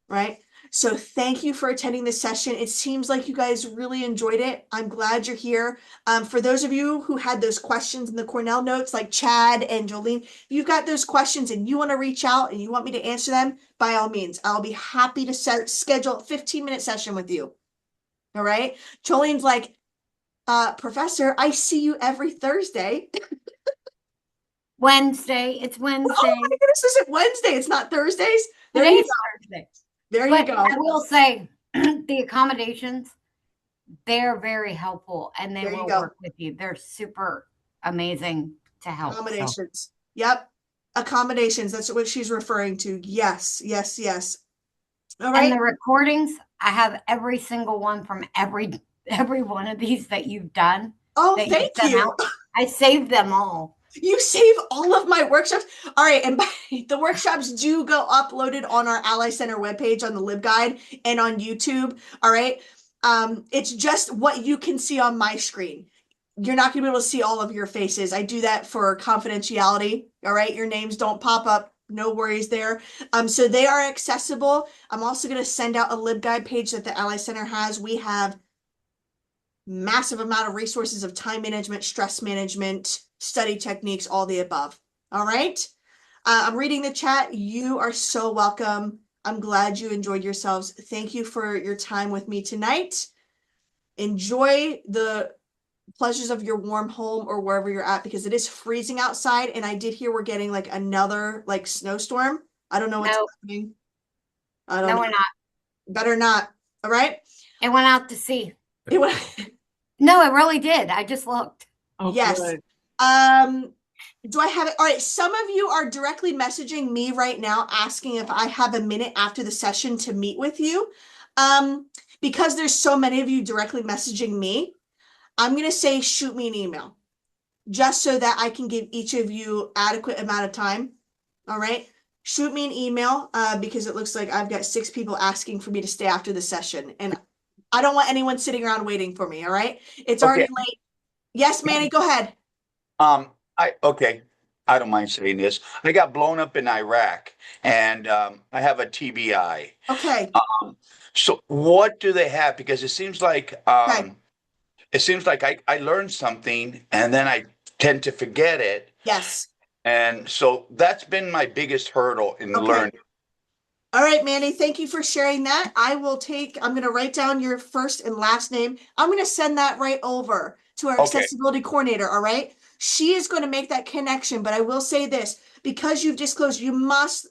Right. So thank you for attending this session. It seems like you guys really enjoyed it. I'm glad you're here. For those of you who had those questions in the Cornell notes, like Chad and Jolene, if you've got those questions and you want to reach out and you want me to answer them, by all means, I'll be happy to schedule a 15-minute session with you. All right. Jolene's like, Professor, I see you every Thursday. Wednesday. It's Wednesday. Oh my goodness, is it Wednesday? It's not Thursdays? There Today's you go. Thursday. There But you go. I will say the accommodations, they're very helpful and they There you will go. work with you. They're super amazing to help. So, Accommodations. Yep. Accommodations. That's what she's referring to. Yes, yes, yes. All and right. the recordings, I have every single one from every one of these that you've done. Oh, that thank sent you. out. I saved them all. You save all of my workshops. All right. And the workshops do go uploaded on our Ally Center webpage on the LibGuide and on YouTube. All right. It's just what you can see on my screen. You're not going to be able to see all of your faces. I do that for confidentiality. All right. Your names don't pop up. No worries there. So they are accessible. I'm also going to send out a LibGuide page that the Ally Center has. We have massive amount of resources of time management, stress management, study techniques, all the above. All right. I'm reading the chat. You are so welcome. I'm glad you enjoyed yourselves. Thank you for your time with me tonight. Enjoy the pleasures of your warm home or wherever you're at, because it is freezing outside. And I did hear we're getting like another like snowstorm. I don't know what's happening. I don't No, know. we're not. Better not. All right. It went out to sea. It went- No, it really did. I just looked. Oh, Yes. good. Do I have it? All right. Some of you are directly messaging me right now asking if I have a minute after the session to meet with you. Because there's so many of you directly messaging me, I'm going to say shoot me an email just so that I can give each of you adequate amount of time. All right. Shoot me an email because it looks like I've got 6 people asking for me to stay after the session, and I don't want anyone sitting around waiting for me. All right. It's already late. Yes, Manny, go ahead. I don't mind saying this. I got blown up in Iraq, and I have a TBI. Okay. So what do they have? Because it seems like I learned something and then I tend to forget it. Yes. And so that's been my biggest hurdle in Okay. learning. All right, Manny, thank you for sharing that. I'm going to write down your first and last name. I'm going to send that right over to our Okay. accessibility coordinator. All right. She is going to make that connection, but I will say this, because you've disclosed, you must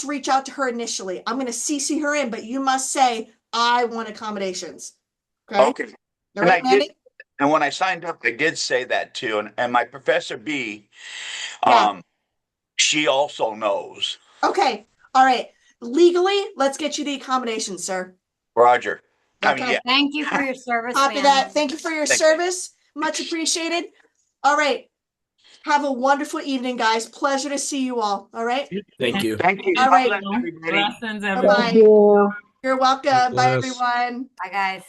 reach out to her initially. I'm going to CC her in, but you must say, I want accommodations. Okay. Okay. All And right, I Manny? did, and when I signed up, I did say that too. And my Professor B, Yeah. she also knows. Okay. All right. Legally, let's get you the accommodations, sir. Roger. I mean, Okay. yeah. Thank you for your service. Copy Manny. that. Thank you for your Thank you. service. Much appreciated. All right. Have a wonderful evening, guys. Pleasure to see you all. All right. Thank you. Thank you. All right. God bless everybody. Blessings, Bye everyone. bye. You're welcome. Bye, Bless. everyone. Bye, guys.